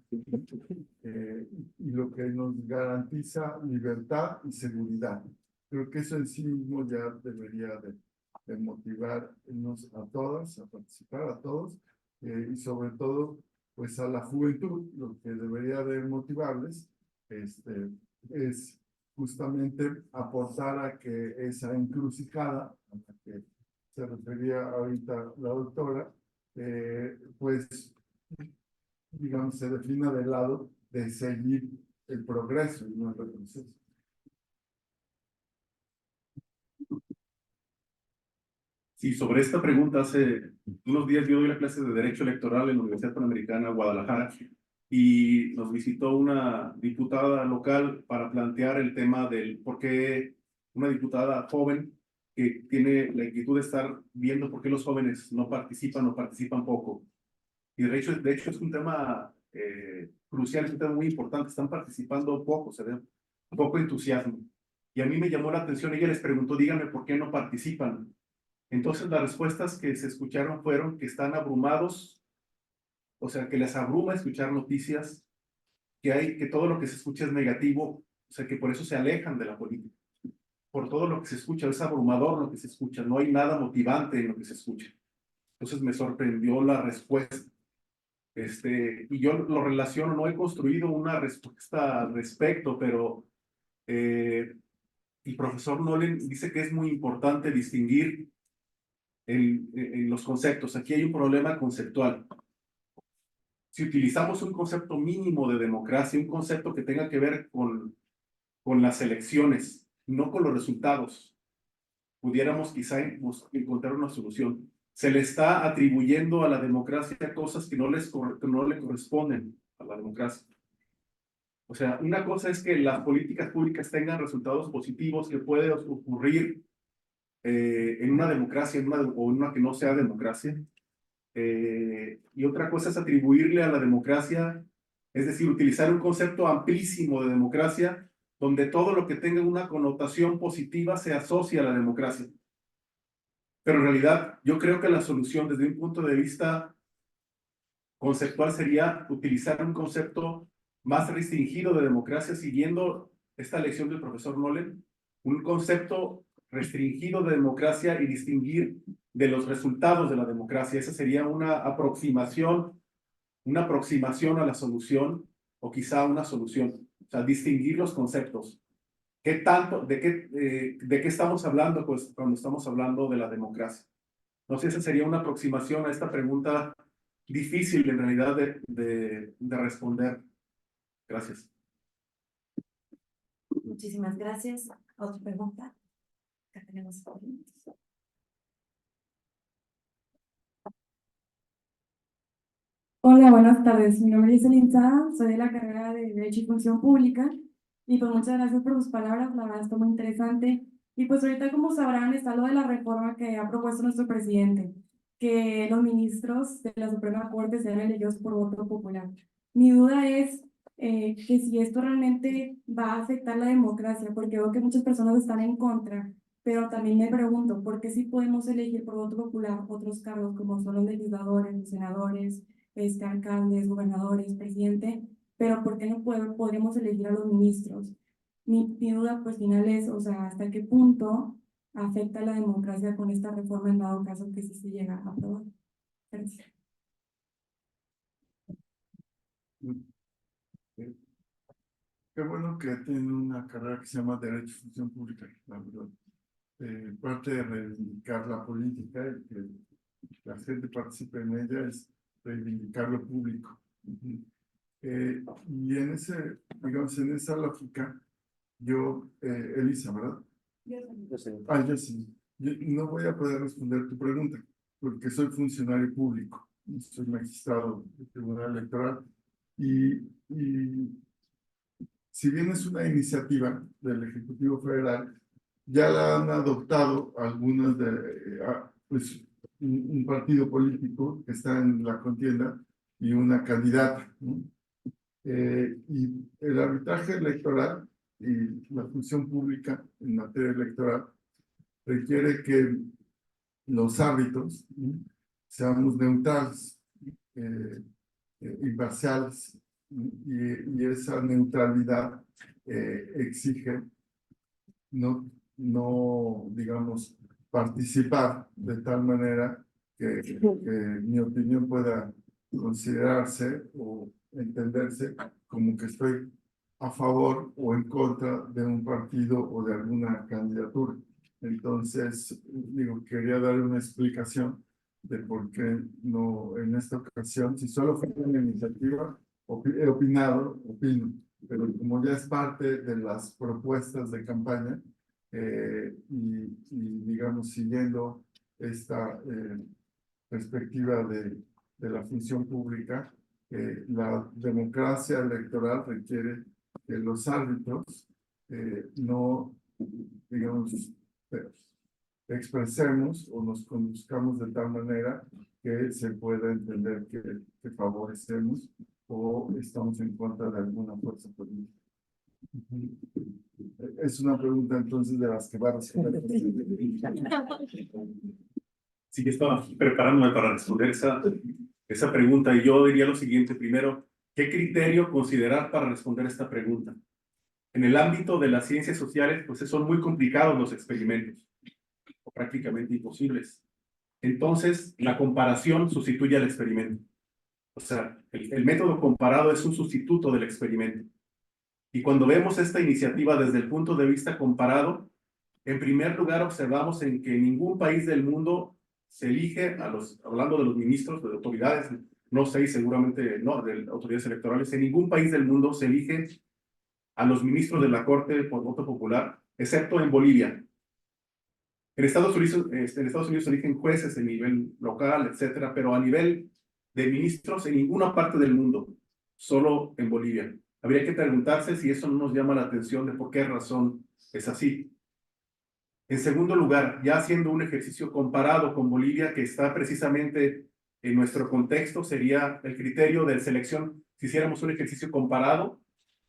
y lo que nos garantiza libertad y seguridad. Creo que eso en sí mismo ya debería de motivarnos a todas, a participar a todos, y sobre todo, pues a la juventud, lo que debería de motivarles, es justamente aportar a que esa encrucijada a la que se refería ahorita la doctora, pues, digamos, se defina del lado de seguir el progreso y no el retroceso. Sí, sobre esta pregunta, hace unos días yo doy la clase de Derecho Electoral en la Universidad Panamericana Guadalajara y nos visitó una diputada local para plantear el tema del por qué una diputada joven que tiene la inquietud de estar viendo por qué los jóvenes no participan o participan poco. Y de hecho es un tema crucial, es un tema muy importante, están participando poco, se ve poco entusiasmo. Y a mí me llamó la atención, ella les preguntó, díganme por qué no participan. Entonces las respuestas que se escucharon fueron que están abrumados, o sea, que les abruma escuchar noticias, que todo lo que se escucha es negativo, o sea, que por eso se alejan de la política. Por todo lo que se escucha, es abrumador lo que se escucha, no hay nada motivante en lo que se escucha. Entonces me sorprendió la respuesta. Y yo lo relaciono, no he construido una respuesta al respecto, pero el profesor Nolen dice que es muy importante distinguir en los conceptos. Aquí hay un problema conceptual. Si utilizamos un concepto mínimo de democracia, un concepto que tenga que ver con las elecciones, no con los resultados, pudiéramos quizá encontrar una solución. Se le está atribuyendo a la democracia cosas que no le corresponden a la democracia. O sea, una cosa es que las políticas públicas tengan resultados positivos que puede ocurrir en una democracia o en una que no sea democracia. Y otra cosa es atribuirle a la democracia, es decir, utilizar un concepto amplísimo de democracia, donde todo lo que tenga una connotación positiva se asocia a la democracia. Pero en realidad yo creo que la solución desde un punto de vista conceptual sería utilizar un concepto más restringido de democracia, siguiendo esta lección del profesor Nolen, un concepto restringido de democracia y distinguir de los resultados de la democracia. Esa sería una aproximación a la solución o quizá una solución. O sea, distinguir los conceptos. ¿De qué estamos hablando pues, cuando estamos hablando de la democracia? No sé, esa sería una aproximación a esta pregunta difícil en realidad de responder. Gracias. Muchísimas gracias. ¿Otra pregunta? Acá tenemos preguntas. Hola, buenas tardes. Mi nombre es Elin Sada, soy de la carrera de Derecho y Función Pública. Y pues muchas gracias por sus palabras, la verdad está muy interesante. Y pues ahorita, como sabrán, está lo de la reforma que ha propuesto nuestro presidente, que los ministros de la Suprema Corte sean elegidos por voto popular. Mi duda es que si esto realmente va a afectar la democracia, porque veo que muchas personas están en contra, pero también me pregunto, ¿por qué si podemos elegir por voto popular otros cargos como son los legisladores, los senadores, alcaldes, gobernadores, presidente, pero ¿por qué no podremos elegir a los ministros? Mi duda pues final es, o sea, ¿hasta qué punto afecta la democracia con esta reforma en dado caso que sí se llega a aprobar? Gracias. Eh, Qué bueno que tiene una carrera que se llama Derecho y Función Pública, la verdad. Parte de reivindicar la política y que la gente participe en ella es reivindicar lo público. Y en ese, digamos, en esa lógica, yo, Elisa, ¿verdad? Ah, yo sí. Yo no voy a poder responder tu pregunta, porque soy funcionario público, soy magistrado del Tribunal Electoral, y si bien es una iniciativa del Ejecutivo Federal, ya la han adoptado algunos de, pues, un partido político que está en la contienda y una candidata, ¿no? Y el arbitraje electoral y la función pública en materia electoral requiere que los árbitros, ¿no?, seamos neutrales, imparciales, y esa neutralidad exige no, digamos, participar de tal manera que mi opinión pueda considerarse o entenderse como que estoy a favor o en contra de un partido o de alguna candidatura. Entonces, digo, quería dar una explicación de por qué no en esta ocasión, si solo fue una iniciativa, he opinado, opino, pero como ya es parte de las propuestas de campaña, y digamos, siguiendo esta perspectiva de la función pública, la democracia electoral requiere que los árbitros no, digamos, eh, expresemos o nos conduzcamos de tal manera que se pueda entender que favorecemos o estamos en contra de alguna fuerza política. Es una pregunta entonces de las que va a responder. Sí, que estaba preparándome para responder esa pregunta y yo diría lo siguiente. Primero, ¿qué criterio considerar para responder esta pregunta? En el ámbito de las ciencias sociales, pues son muy complicados los experimentos, o prácticamente imposibles. Entonces, la comparación sustituye al experimento. O sea, el método comparado es un sustituto del experimento. Y cuando vemos esta iniciativa desde el punto de vista comparado, en primer lugar observamos en que ningún país del mundo se elige hablando de los ministros, de autoridades, no sé, seguramente no, de autoridades electorales, en ningún país del mundo se elige a los ministros de la Corte por voto popular, excepto en Bolivia. En Estados Unidos se eligen jueces de nivel local, etcétera, pero a nivel de ministros en ninguna parte del mundo, solo en Bolivia. Habría que preguntarse si eso no nos llama la atención de por qué razón es así. En segundo lugar, ya haciendo un ejercicio comparado con Bolivia, que está precisamente en nuestro contexto, sería el criterio de selección. Si hiciéramos un ejercicio comparado,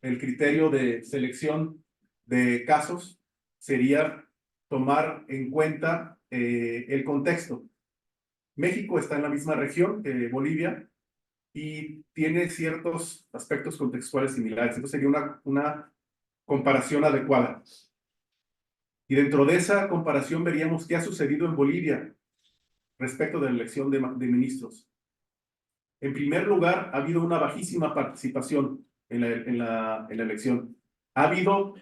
el criterio de selección de casos sería tomar en cuenta el contexto. México está en la misma región que Bolivia y tiene ciertos aspectos contextuales similares. Entonces sería una comparación adecuada. Y dentro de esa comparación veríamos qué ha sucedido en Bolivia respecto de la elección de ministros. En primer lugar, ha habido una bajísima participación en la elección. Ha habido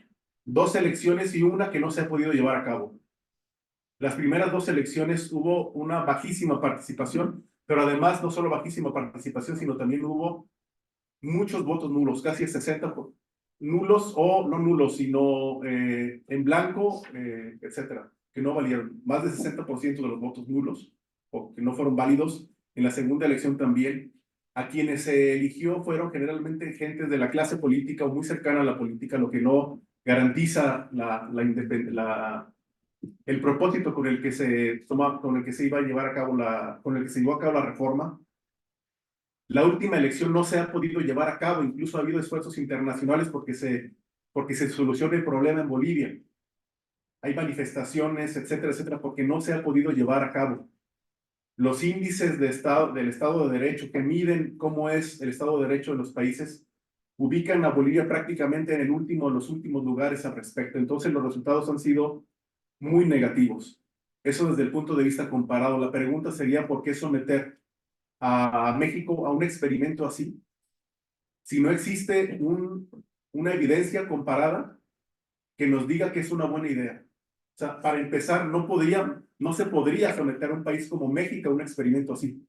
2 elecciones y una que no se ha podido llevar a cabo. Las primeras 2 elecciones hubo una bajísima participación, pero además no solo bajísima participación, sino también hubo muchos votos nulos, casi el 60%. Nulos o no nulos, sino en blanco, etcétera, que no valieron. Más del 60% de los votos nulos o que no fueron válidos. En la segunda elección también. A quienes se eligió fueron generalmente gentes de la clase política o muy cercana a la política, lo que no garantiza el propósito con el que se iba a llevar a cabo con el que se llevó a cabo la reforma. La última elección no se ha podido llevar a cabo, incluso ha habido esfuerzos internacionales porque se solucione el problema en Bolivia. Hay manifestaciones, etcétera, etcétera, porque no se ha podido llevar a cabo. Los índices del Estado de Derecho que miden cómo es el Estado de Derecho en los países ubican a Bolivia prácticamente en los últimos lugares al respecto. Entonces los resultados han sido muy negativos. Eso desde el punto de vista comparado. La pregunta sería ¿por qué someter a México a un experimento así? si no existe una evidencia comparada que nos diga que es una buena idea. O sea, para empezar, no se podría someter a un país como México a un experimento así.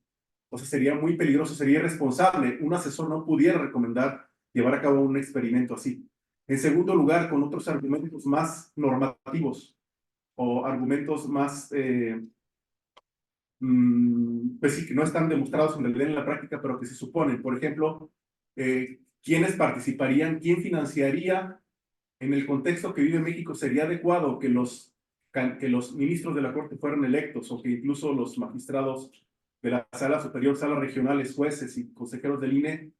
O sea, sería muy peligroso, sería irresponsable. Un asesor no pudiera recomendar llevar a cabo un experimento así. En segundo lugar, con otros argumentos más normativos o argumentos más, pues sí, que no están demostrados en realidad en la práctica, pero que se suponen. Por ejemplo, ¿quiénes participarían? ¿Quién financiaría? En el contexto que vive México, ¿sería adecuado que los ministros de la Corte fueran electos o que incluso los magistrados de la Sala Superior, Salas Regionales, jueces y consejeros del INE,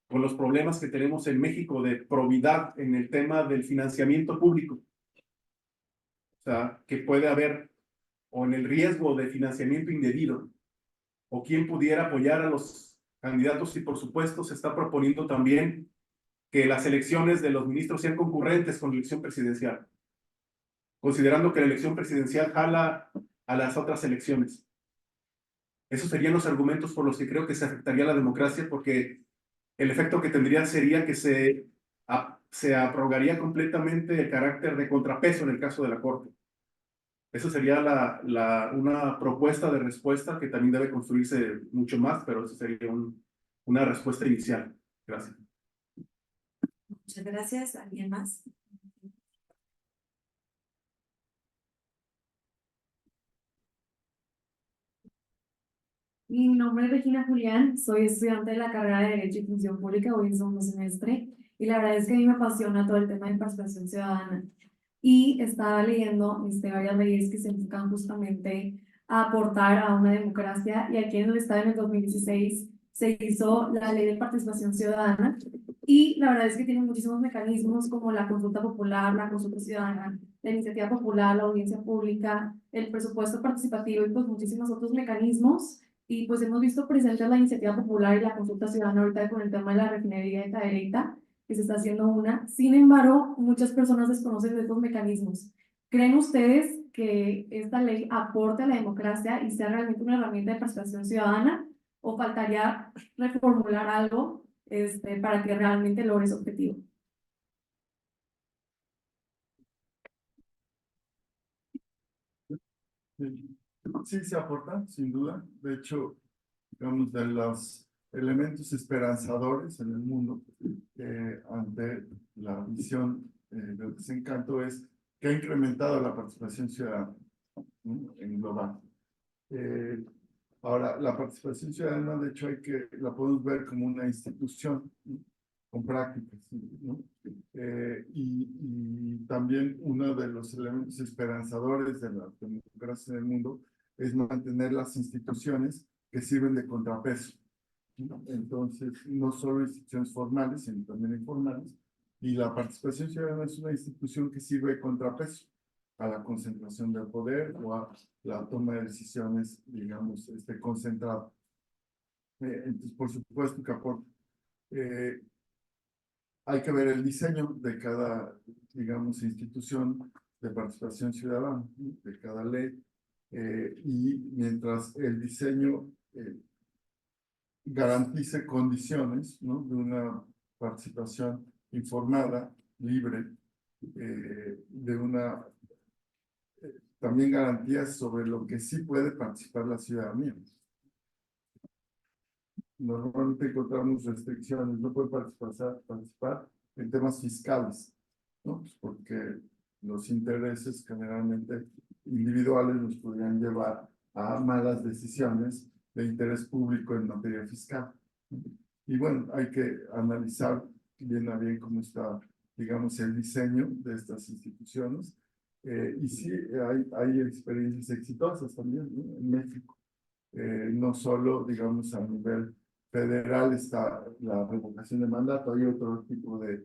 con los problemas que tenemos en México de probidad en el tema del financiamiento público? O sea, que puede haber, o en el riesgo de financiamiento indebido, o quién pudiera apoyar a los candidatos, y por supuesto se está proponiendo también que las elecciones de los ministros sean concurrentes con la elección presidencial, considerando que la elección presidencial jala a las otras elecciones. Esos serían los argumentos por los que creo que se afectaría la democracia, porque el efecto que tendría sería que se abrogaría completamente el carácter de contrapeso en el caso de la Corte. Eso sería una propuesta de respuesta que también debe construirse mucho más, pero eso sería una respuesta inicial. Gracias. Muchas gracias. ¿Alguien más? Mi nombre es Regina Julián, soy estudiante de la carrera de Derecho y Función Pública, voy en segundo semestre, y la verdad es que a mí me apasiona todo el tema de participación ciudadana. Y estaba leyendo varias leyes que se enfocan justamente a aportar a una democracia, y aquí en el estado en el 2016 se hizo la ley de participación ciudadana, y la verdad es que tiene muchísimos mecanismos como la consulta popular, la consulta ciudadana, la iniciativa popular, la audiencia pública, el presupuesto participativo y pues muchísimos otros mecanismos. Y pues hemos visto presentes la iniciativa popular y la consulta ciudadana ahorita con el tema de la refinería de Cadereyta, que se está haciendo una. Sin embargo, muchas personas desconocen de estos mecanismos. ¿Creen ustedes que esta ley aporte a la democracia y sea realmente una herramienta de participación ciudadana? ¿O faltaría reformular algo para que realmente logre ese objetivo? Sí, se aporta, sin duda. De hecho, digamos, de los elementos esperanzadores en el mundo ante la visión del desencanto es que ha incrementado la participación ciudadana, ¿no?, en global. Ahora, la participación ciudadana, de hecho, la podemos ver como una institución, ¿no?, con prácticas, ¿no? Y también uno de los elementos esperanzadores de la democracia en el mundo es mantener las instituciones que sirven de contrapeso, ¿no? Entonces, no solo instituciones formales, sino también informales, y la participación ciudadana es una institución que sirve de contrapeso a la concentración del poder o a la toma de decisiones, digamos, concentrada. Entonces, por supuesto que aporta. Hay que ver el diseño de cada, digamos, institución de participación ciudadana, ¿no?, de cada ley, y mientras el diseño garantice condiciones, ¿no?, de una participación informada, libre, también garantías sobre lo que sí puede participar la ciudadanía. Normalmente encontramos restricciones, no puede participar en temas fiscales, ¿no? Pues porque los intereses generalmente individuales nos podrían llevar a malas decisiones de interés público en materia fiscal. Y bueno, hay que analizar bien a bien cómo está, digamos, el diseño de estas instituciones. Y sí, hay experiencias exitosas también, ¿no?, en México. No solo, digamos, a nivel federal está la revocación de mandato, hay otro tipo de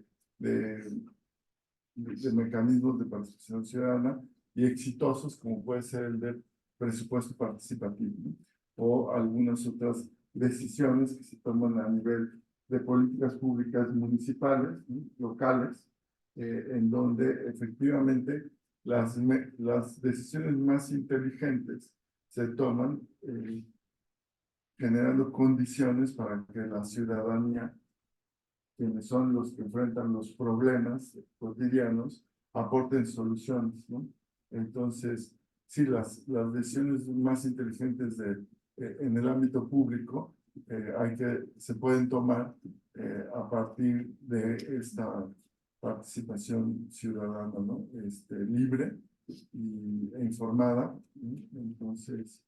mecanismos de participación ciudadana y exitosos, como puede ser el del presupuesto participativo, ¿no?, o algunas otras decisiones que se toman a nivel de políticas públicas municipales, ¿no?, locales, en donde efectivamente las decisiones más inteligentes se toman generando condiciones para que la ciudadanía quienes son los que enfrentan los problemas cotidianos, aporten soluciones, ¿no? Entonces, sí, las decisiones más inteligentes en el ámbito público se pueden tomar a partir de esta participación ciudadana, ¿no? Libre e informada, ¿no? Entonces,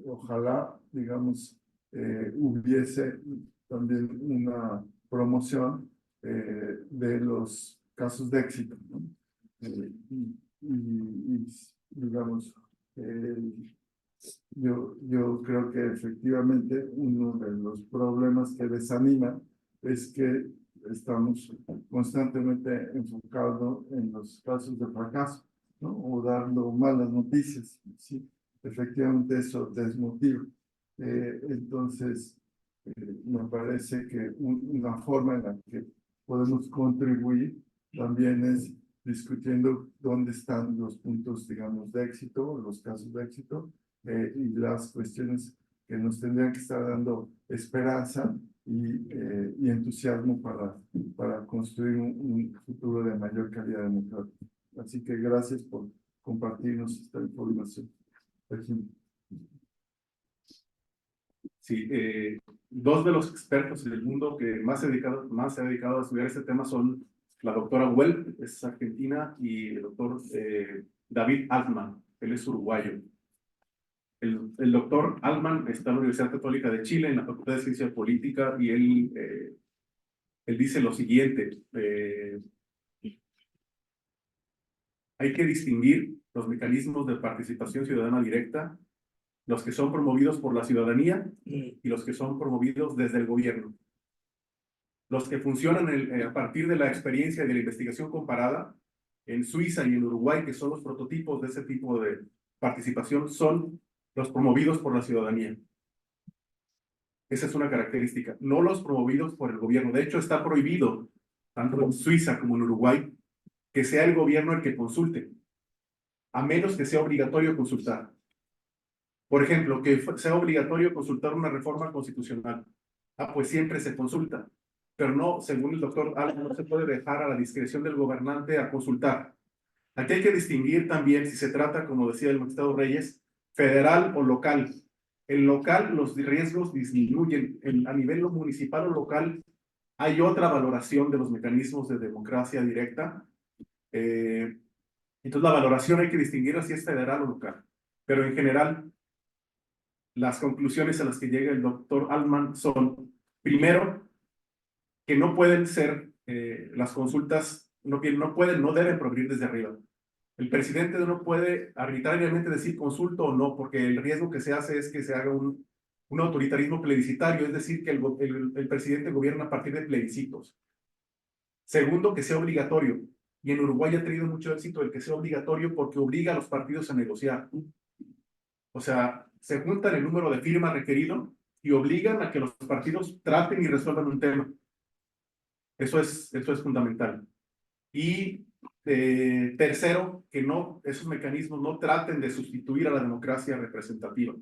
ojalá, digamos, hubiese también una promoción de los casos de éxito, ¿no? Digamos, yo creo que efectivamente uno de los problemas que desanima es que estamos constantemente enfocados en los casos de fracaso, ¿no? O dando malas noticias, ¿sí? Efectivamente eso desmotiva. Entonces, me parece que una forma en la que podemos contribuir también es discutiendo dónde están los puntos, digamos, de éxito, los casos de éxito, y las cuestiones que nos tendrían que estar dando esperanza y entusiasmo para construir un futuro de mayor calidad democrática. Así que gracias por compartirnos esta información. Sí, dos de los expertos en el mundo que más se ha dedicado a estudiar este tema son la doctora Well, es argentina, y el doctor David Altman, él es uruguayo. El doctor Altman está en la Universidad Católica de Chile, en la Facultad de Ciencia Política, y él dice lo siguiente: hay que distinguir los mecanismos de participación ciudadana directa, los que son promovidos por la ciudadanía y los que son promovidos desde el gobierno. Los que funcionan a partir de la experiencia de la investigación comparada en Suiza y en Uruguay, que son los prototipos de ese tipo de participación, son los promovidos por la ciudadanía. Esa es una característica, no los promovidos por el gobierno. De hecho, está prohibido, tanto en Suiza como en Uruguay, que sea el gobierno el que consulte, a menos que sea obligatorio consultar. Por ejemplo, que sea obligatorio consultar una reforma constitucional. Pues siempre se consulta, pero no, según el doctor Altman, no se puede dejar a la discreción del gobernante a consultar. Aquí hay que distinguir también si se trata, como decía el magistrado Reyes, federal o local. En local los riesgos disminuyen. A nivel municipal o local hay otra valoración de los mecanismos de democracia directa. Entonces la valoración hay que distinguir si es federal o local. Pero en general, las conclusiones a las que llega el doctor Altman son, primero, que no pueden ser las consultas, no deben provenir desde arriba. El presidente no puede arbitrariamente decir consulto o no, porque el riesgo que se hace es que se haga un autoritarismo plebiscitario, es decir, que el presidente gobierna a partir de plebiscitos. Segundo, que sea obligatorio. Y en Uruguay ha tenido mucho éxito el que sea obligatorio porque obliga a los partidos a negociar. O sea, se juntan el número de firmas requerido y obligan a que los partidos traten y resuelvan un tema. Eso es fundamental. Y tercero, que esos mecanismos no traten de sustituir a la democracia representativa.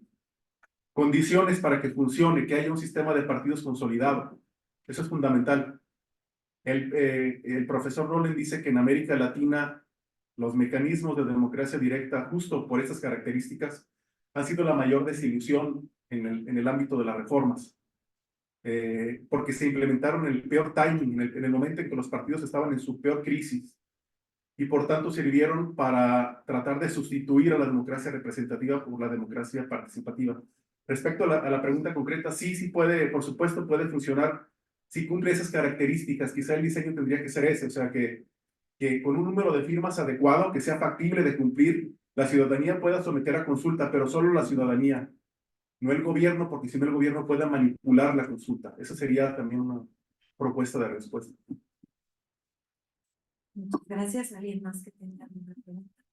Condiciones para que funcione, que haya un sistema de partidos consolidado. Eso es fundamental. El profesor Roland dice que en América Latina los mecanismos de democracia directa, justo por esas características, han sido la mayor desilusión en el ámbito de las reformas. Porque se implementaron en el peor timing, en el momento en que los partidos estaban en su peor crisis, y por tanto sirvieron para tratar de sustituir a la democracia representativa por la democracia participativa. Respecto a la pregunta concreta, sí puede, por supuesto puede funcionar, si cumple esas características. Quizá el diseño tendría que ser ese, o sea, que con un número de firmas adecuado, que sea factible de cumplir, la ciudadanía pueda someter a consulta, pero solo la ciudadanía, no el gobierno, porque si no el gobierno pueda manipular la consulta. Esa sería también una propuesta de respuesta. Muchas gracias. ¿Alguien más que tenga una pregunta?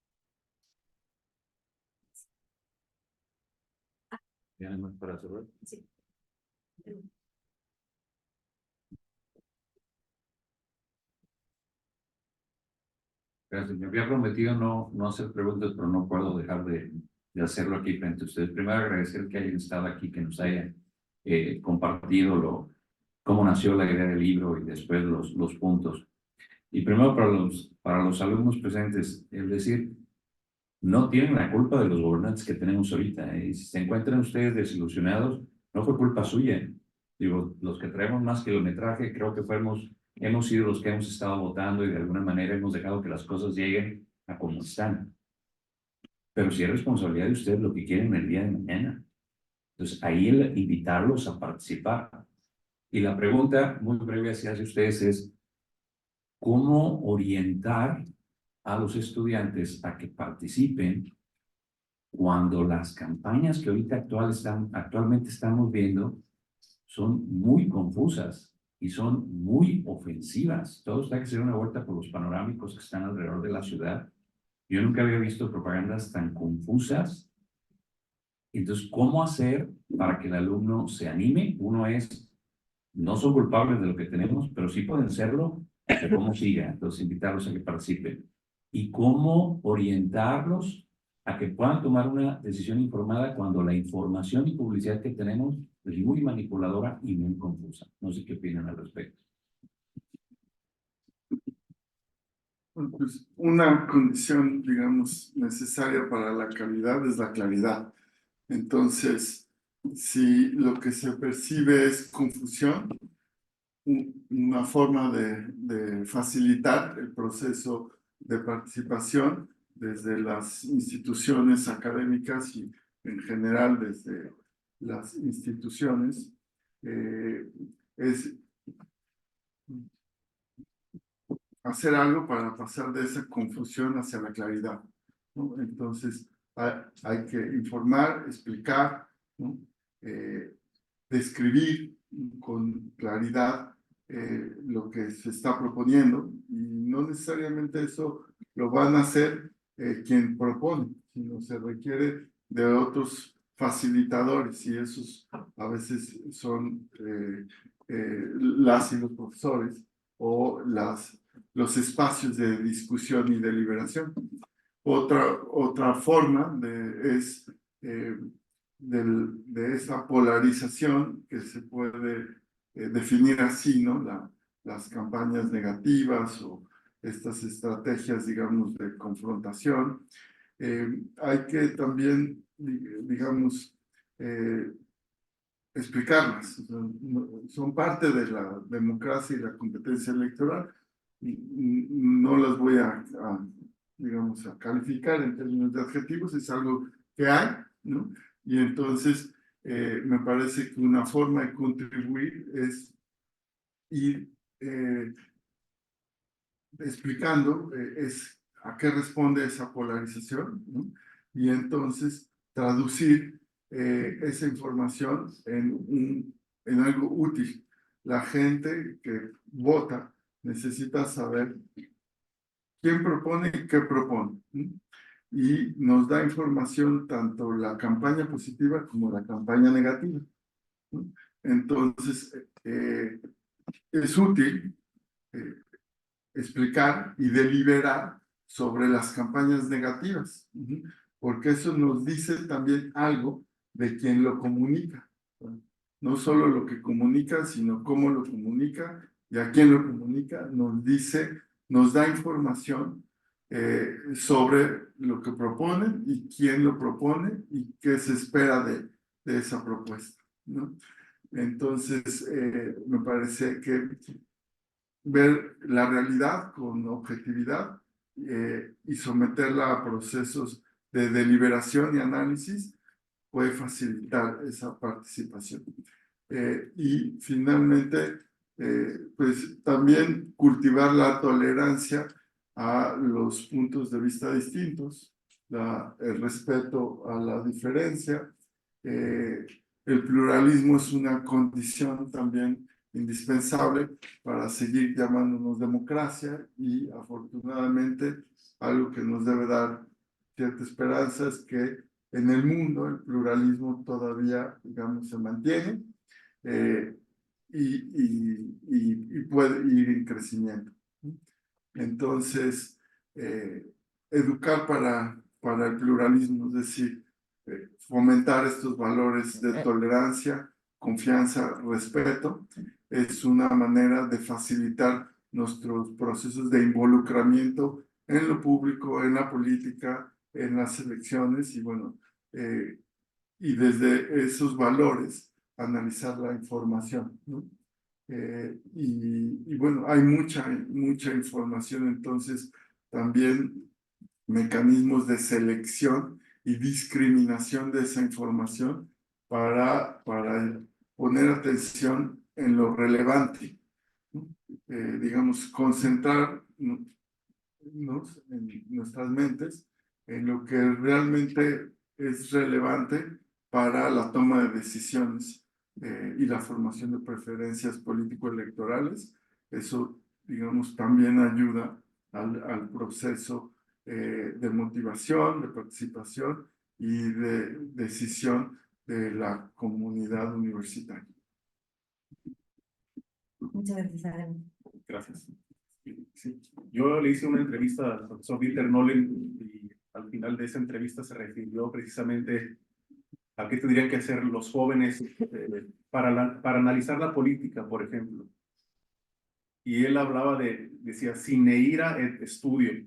¿Tienes más para cerrar? Sí. Gracias. Me había prometido no hacer preguntas, pero no puedo dejar de hacerlo aquí frente a ustedes. Primero, agradecer que hayan estado aquí, que nos hayan compartido cómo nació la idea del libro y después los puntos. Y primero para los alumnos presentes, es decir, no tienen la culpa de los gobernantes que tenemos ahorita. Y si se encuentran ustedes desilusionados, no fue culpa suya. Digo, los que traemos más kilometraje, creo que hemos sido los que hemos estado votando y de alguna manera hemos dejado que las cosas lleguen a como están. Pero sí es responsabilidad de ustedes lo que quieren el día de mañana. Entonces, ahí el invitarlos a participar. Y la pregunta muy breve hacia ustedes es, ¿cómo orientar a los estudiantes a que participen cuando las campañas que ahorita actualmente estamos viendo son muy confusas y son muy ofensivas? Todos hay que hacer una vuelta por los panorámicos que están alrededor de la ciudad. Yo nunca había visto propagandas tan confusas. Entonces, ¿cómo hacer para que el alumno se anime? Uno es, no son culpables de lo que tenemos, pero sí pueden serlo, de cómo siga. Entonces, invitarlos a que participen. Y cómo orientarlos a que puedan tomar una decisión informada cuando la información y publicidad que tenemos es muy manipuladora y muy confusa. No sé qué opinan al respecto. Pues una condición, digamos, necesaria para la calidad es la claridad. Entonces, si lo que se percibe es confusión, una forma de facilitar el proceso de participación desde las instituciones académicas y en general desde las instituciones es hacer algo para pasar de esa confusión hacia la claridad, ¿no? Entonces, hay que informar, explicar, ¿no? Describir con claridad lo que se está proponiendo, y no necesariamente eso lo van a hacer quien propone, sino se requiere de otros facilitadores, y esos a veces son las y los profesores o los espacios de discusión y deliberación. Otra forma es de esa polarización que se puede definir así, ¿no? Las campañas negativas o estas estrategias, digamos, de confrontación. Hay que también, digamos, explicarlas. Son parte de la democracia y la competencia electoral. No las voy digamos, a calificar en términos de adjetivos, es algo que hay, ¿no? Y entonces me parece que una forma de contribuir es ir explicando es a qué responde esa polarización, ¿no? Y entonces traducir esa información en algo útil. La gente que vota necesita saber quién propone y qué propone, ¿no? Y nos da información tanto la campaña positiva como la campaña negativa, ¿no? Entonces, es útil explicar y deliberar sobre las campañas negativas, porque eso nos dice también algo de quien lo comunica. No solo lo que comunica, sino cómo lo comunica y a quién lo comunica, nos da información sobre lo que proponen y quién lo propone y qué se espera de esa propuesta, ¿no? Entonces, me parece que ver la realidad con objetividad y someterla a procesos de deliberación y análisis puede facilitar esa participación. Y finalmente, pues también cultivar la tolerancia a los puntos de vista distintos, el respeto a la diferencia. El pluralismo es una condición también indispensable para seguir llamándonos democracia, y afortunadamente algo que nos debe dar cierta esperanza es que en el mundo el pluralismo todavía, digamos, se mantiene y puede ir en crecimiento. Entonces, educar para el pluralismo, es decir, fomentar estos valores de tolerancia, confianza, respeto, es una manera de facilitar nuestros procesos de involucramiento en lo público, en la política, en las elecciones y bueno, y desde esos valores analizar la información, ¿no? Y bueno, hay mucha información, entonces también mecanismos de selección y discriminación de esa información para poner atención en lo relevante, ¿no? Digamos, concentrarnos en nuestras mentes en lo que realmente es relevante para la toma de decisiones y la formación de preferencias político-electorales. Eso, digamos, también ayuda al proceso de motivación, de participación y de decisión de la comunidad universitaria. Muchas gracias, Adrián. Gracias. Sí. Yo le hice una entrevista al profesor Dieter Nolen y al final de esa entrevista se refirió precisamente a qué tendrían que hacer los jóvenes para analizar la política, por ejemplo. Y él hablaba decía, sine ira et studio.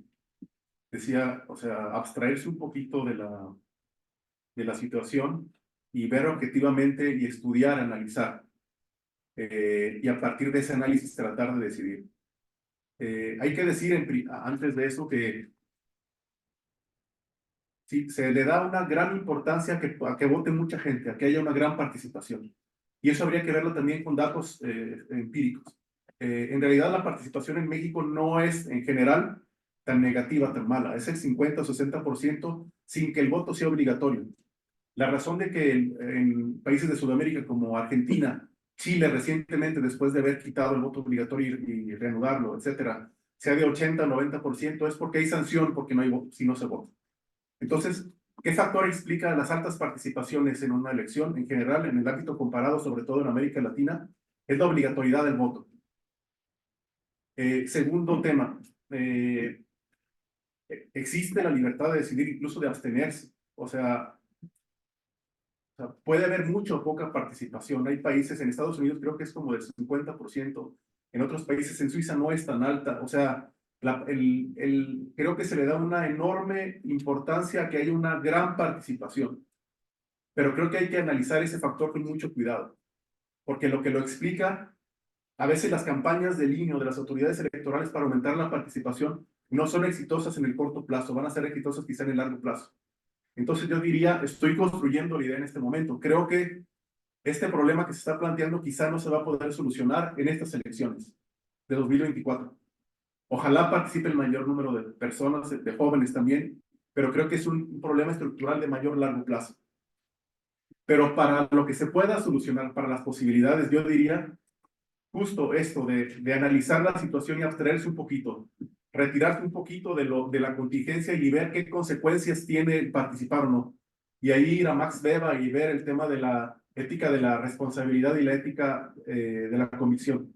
Decía, o sea, abstraerse un poquito de la situación y ver objetivamente y estudiar, analizar. Y a partir de ese análisis tratar de decidir. Hay que decir antes de eso que sí, se le da una gran importancia a que vote mucha gente, a que haya una gran participación. Y eso habría que verlo también con datos empíricos. En realidad la participación en México no es en general tan negativa, tan mala. Es el 50 o 60% sin que el voto sea obligatorio. La razón de que en países de Sudamérica como Argentina, Chile recientemente, después de haber quitado el voto obligatorio y reanudarlo, etcétera, sea de 80 o 90%, es porque hay sanción, porque no hay voto, si no se vota. Entonces, ¿qué factor explica las altas participaciones en una elección? En general, en el ámbito comparado, sobre todo en América Latina, es la obligatoriedad del voto. Segundo tema, existe la libertad de decidir, incluso de abstenerse. O sea, puede haber mucha o poca participación. Hay países, en Estados Unidos creo que es como del 50%, en otros países, en Suiza no es tan alta. O sea, creo que se le da una enorme importancia a que haya una gran participación. Pero creo que hay que analizar ese factor con mucho cuidado, porque lo que lo explica, a veces las campañas de línea de las autoridades electorales para aumentar la participación no son exitosas en el corto plazo, van a ser exitosas quizá en el largo plazo. Entonces yo diría, estoy construyendo la idea en este momento. Creo que este problema que se está planteando quizá no se va a poder solucionar en estas elecciones de 2024. Ojalá participe el mayor número de personas, de jóvenes también, pero creo que es un problema estructural de mayor largo plazo. Pero para lo que se pueda solucionar, para las posibilidades, yo diría justo esto de analizar la situación y abstraerse un poquito, retirarse un poquito de la contingencia y ver qué consecuencias tiene participar o no. Y ahí ir a Max Weber y ver el tema de la ética de la responsabilidad y la ética de la convicción.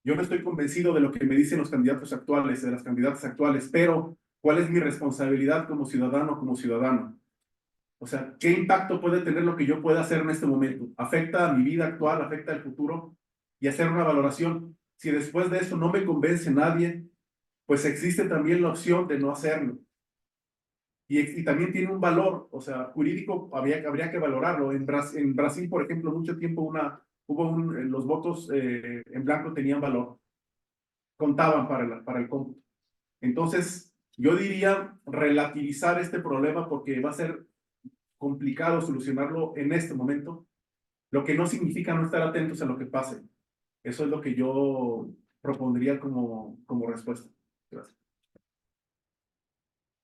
Yo no estoy convencido de lo que me dicen los candidatos actuales, de las candidatas actuales, pero ¿cuál es mi responsabilidad como ciudadano, como ciudadano? O sea, ¿qué impacto puede tener lo que yo pueda hacer en este momento? ¿Afecta a mi vida actual, afecta al futuro? Y hacer una valoración. Si después de eso no me convence nadie, pues existe también la opción de no hacerlo. Y también tiene un valor, o sea, jurídico, habría que valorarlo. En Brasil, por ejemplo, mucho tiempo los votos en blanco tenían valor, contaban para el cómputo. Entonces, yo diría relativizar este problema porque va a ser complicado solucionarlo en este momento, lo que no significa no estar atentos a lo que pase. Eso es lo que yo propondría como respuesta. Gracias.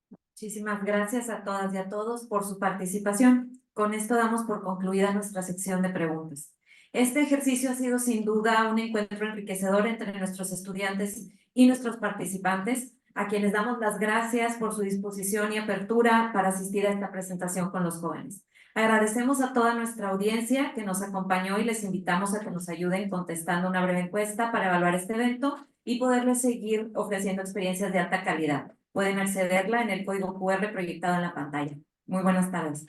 Muchísimas gracias a todas y a todos por su participación. Con esto damos por concluida nuestra sección de preguntas. Este ejercicio ha sido sin duda un encuentro enriquecedor entre nuestros estudiantes y nuestros participantes, a quienes damos las gracias por su disposición y apertura para asistir a esta presentación con los jóvenes. Agradecemos a toda nuestra audiencia que nos acompañó y les invitamos a que nos ayuden contestando una breve encuesta para evaluar este evento y poderles seguir ofreciendo experiencias de alta calidad. Pueden accederla en el código QR proyectado en la pantalla. Muy buenas tardes.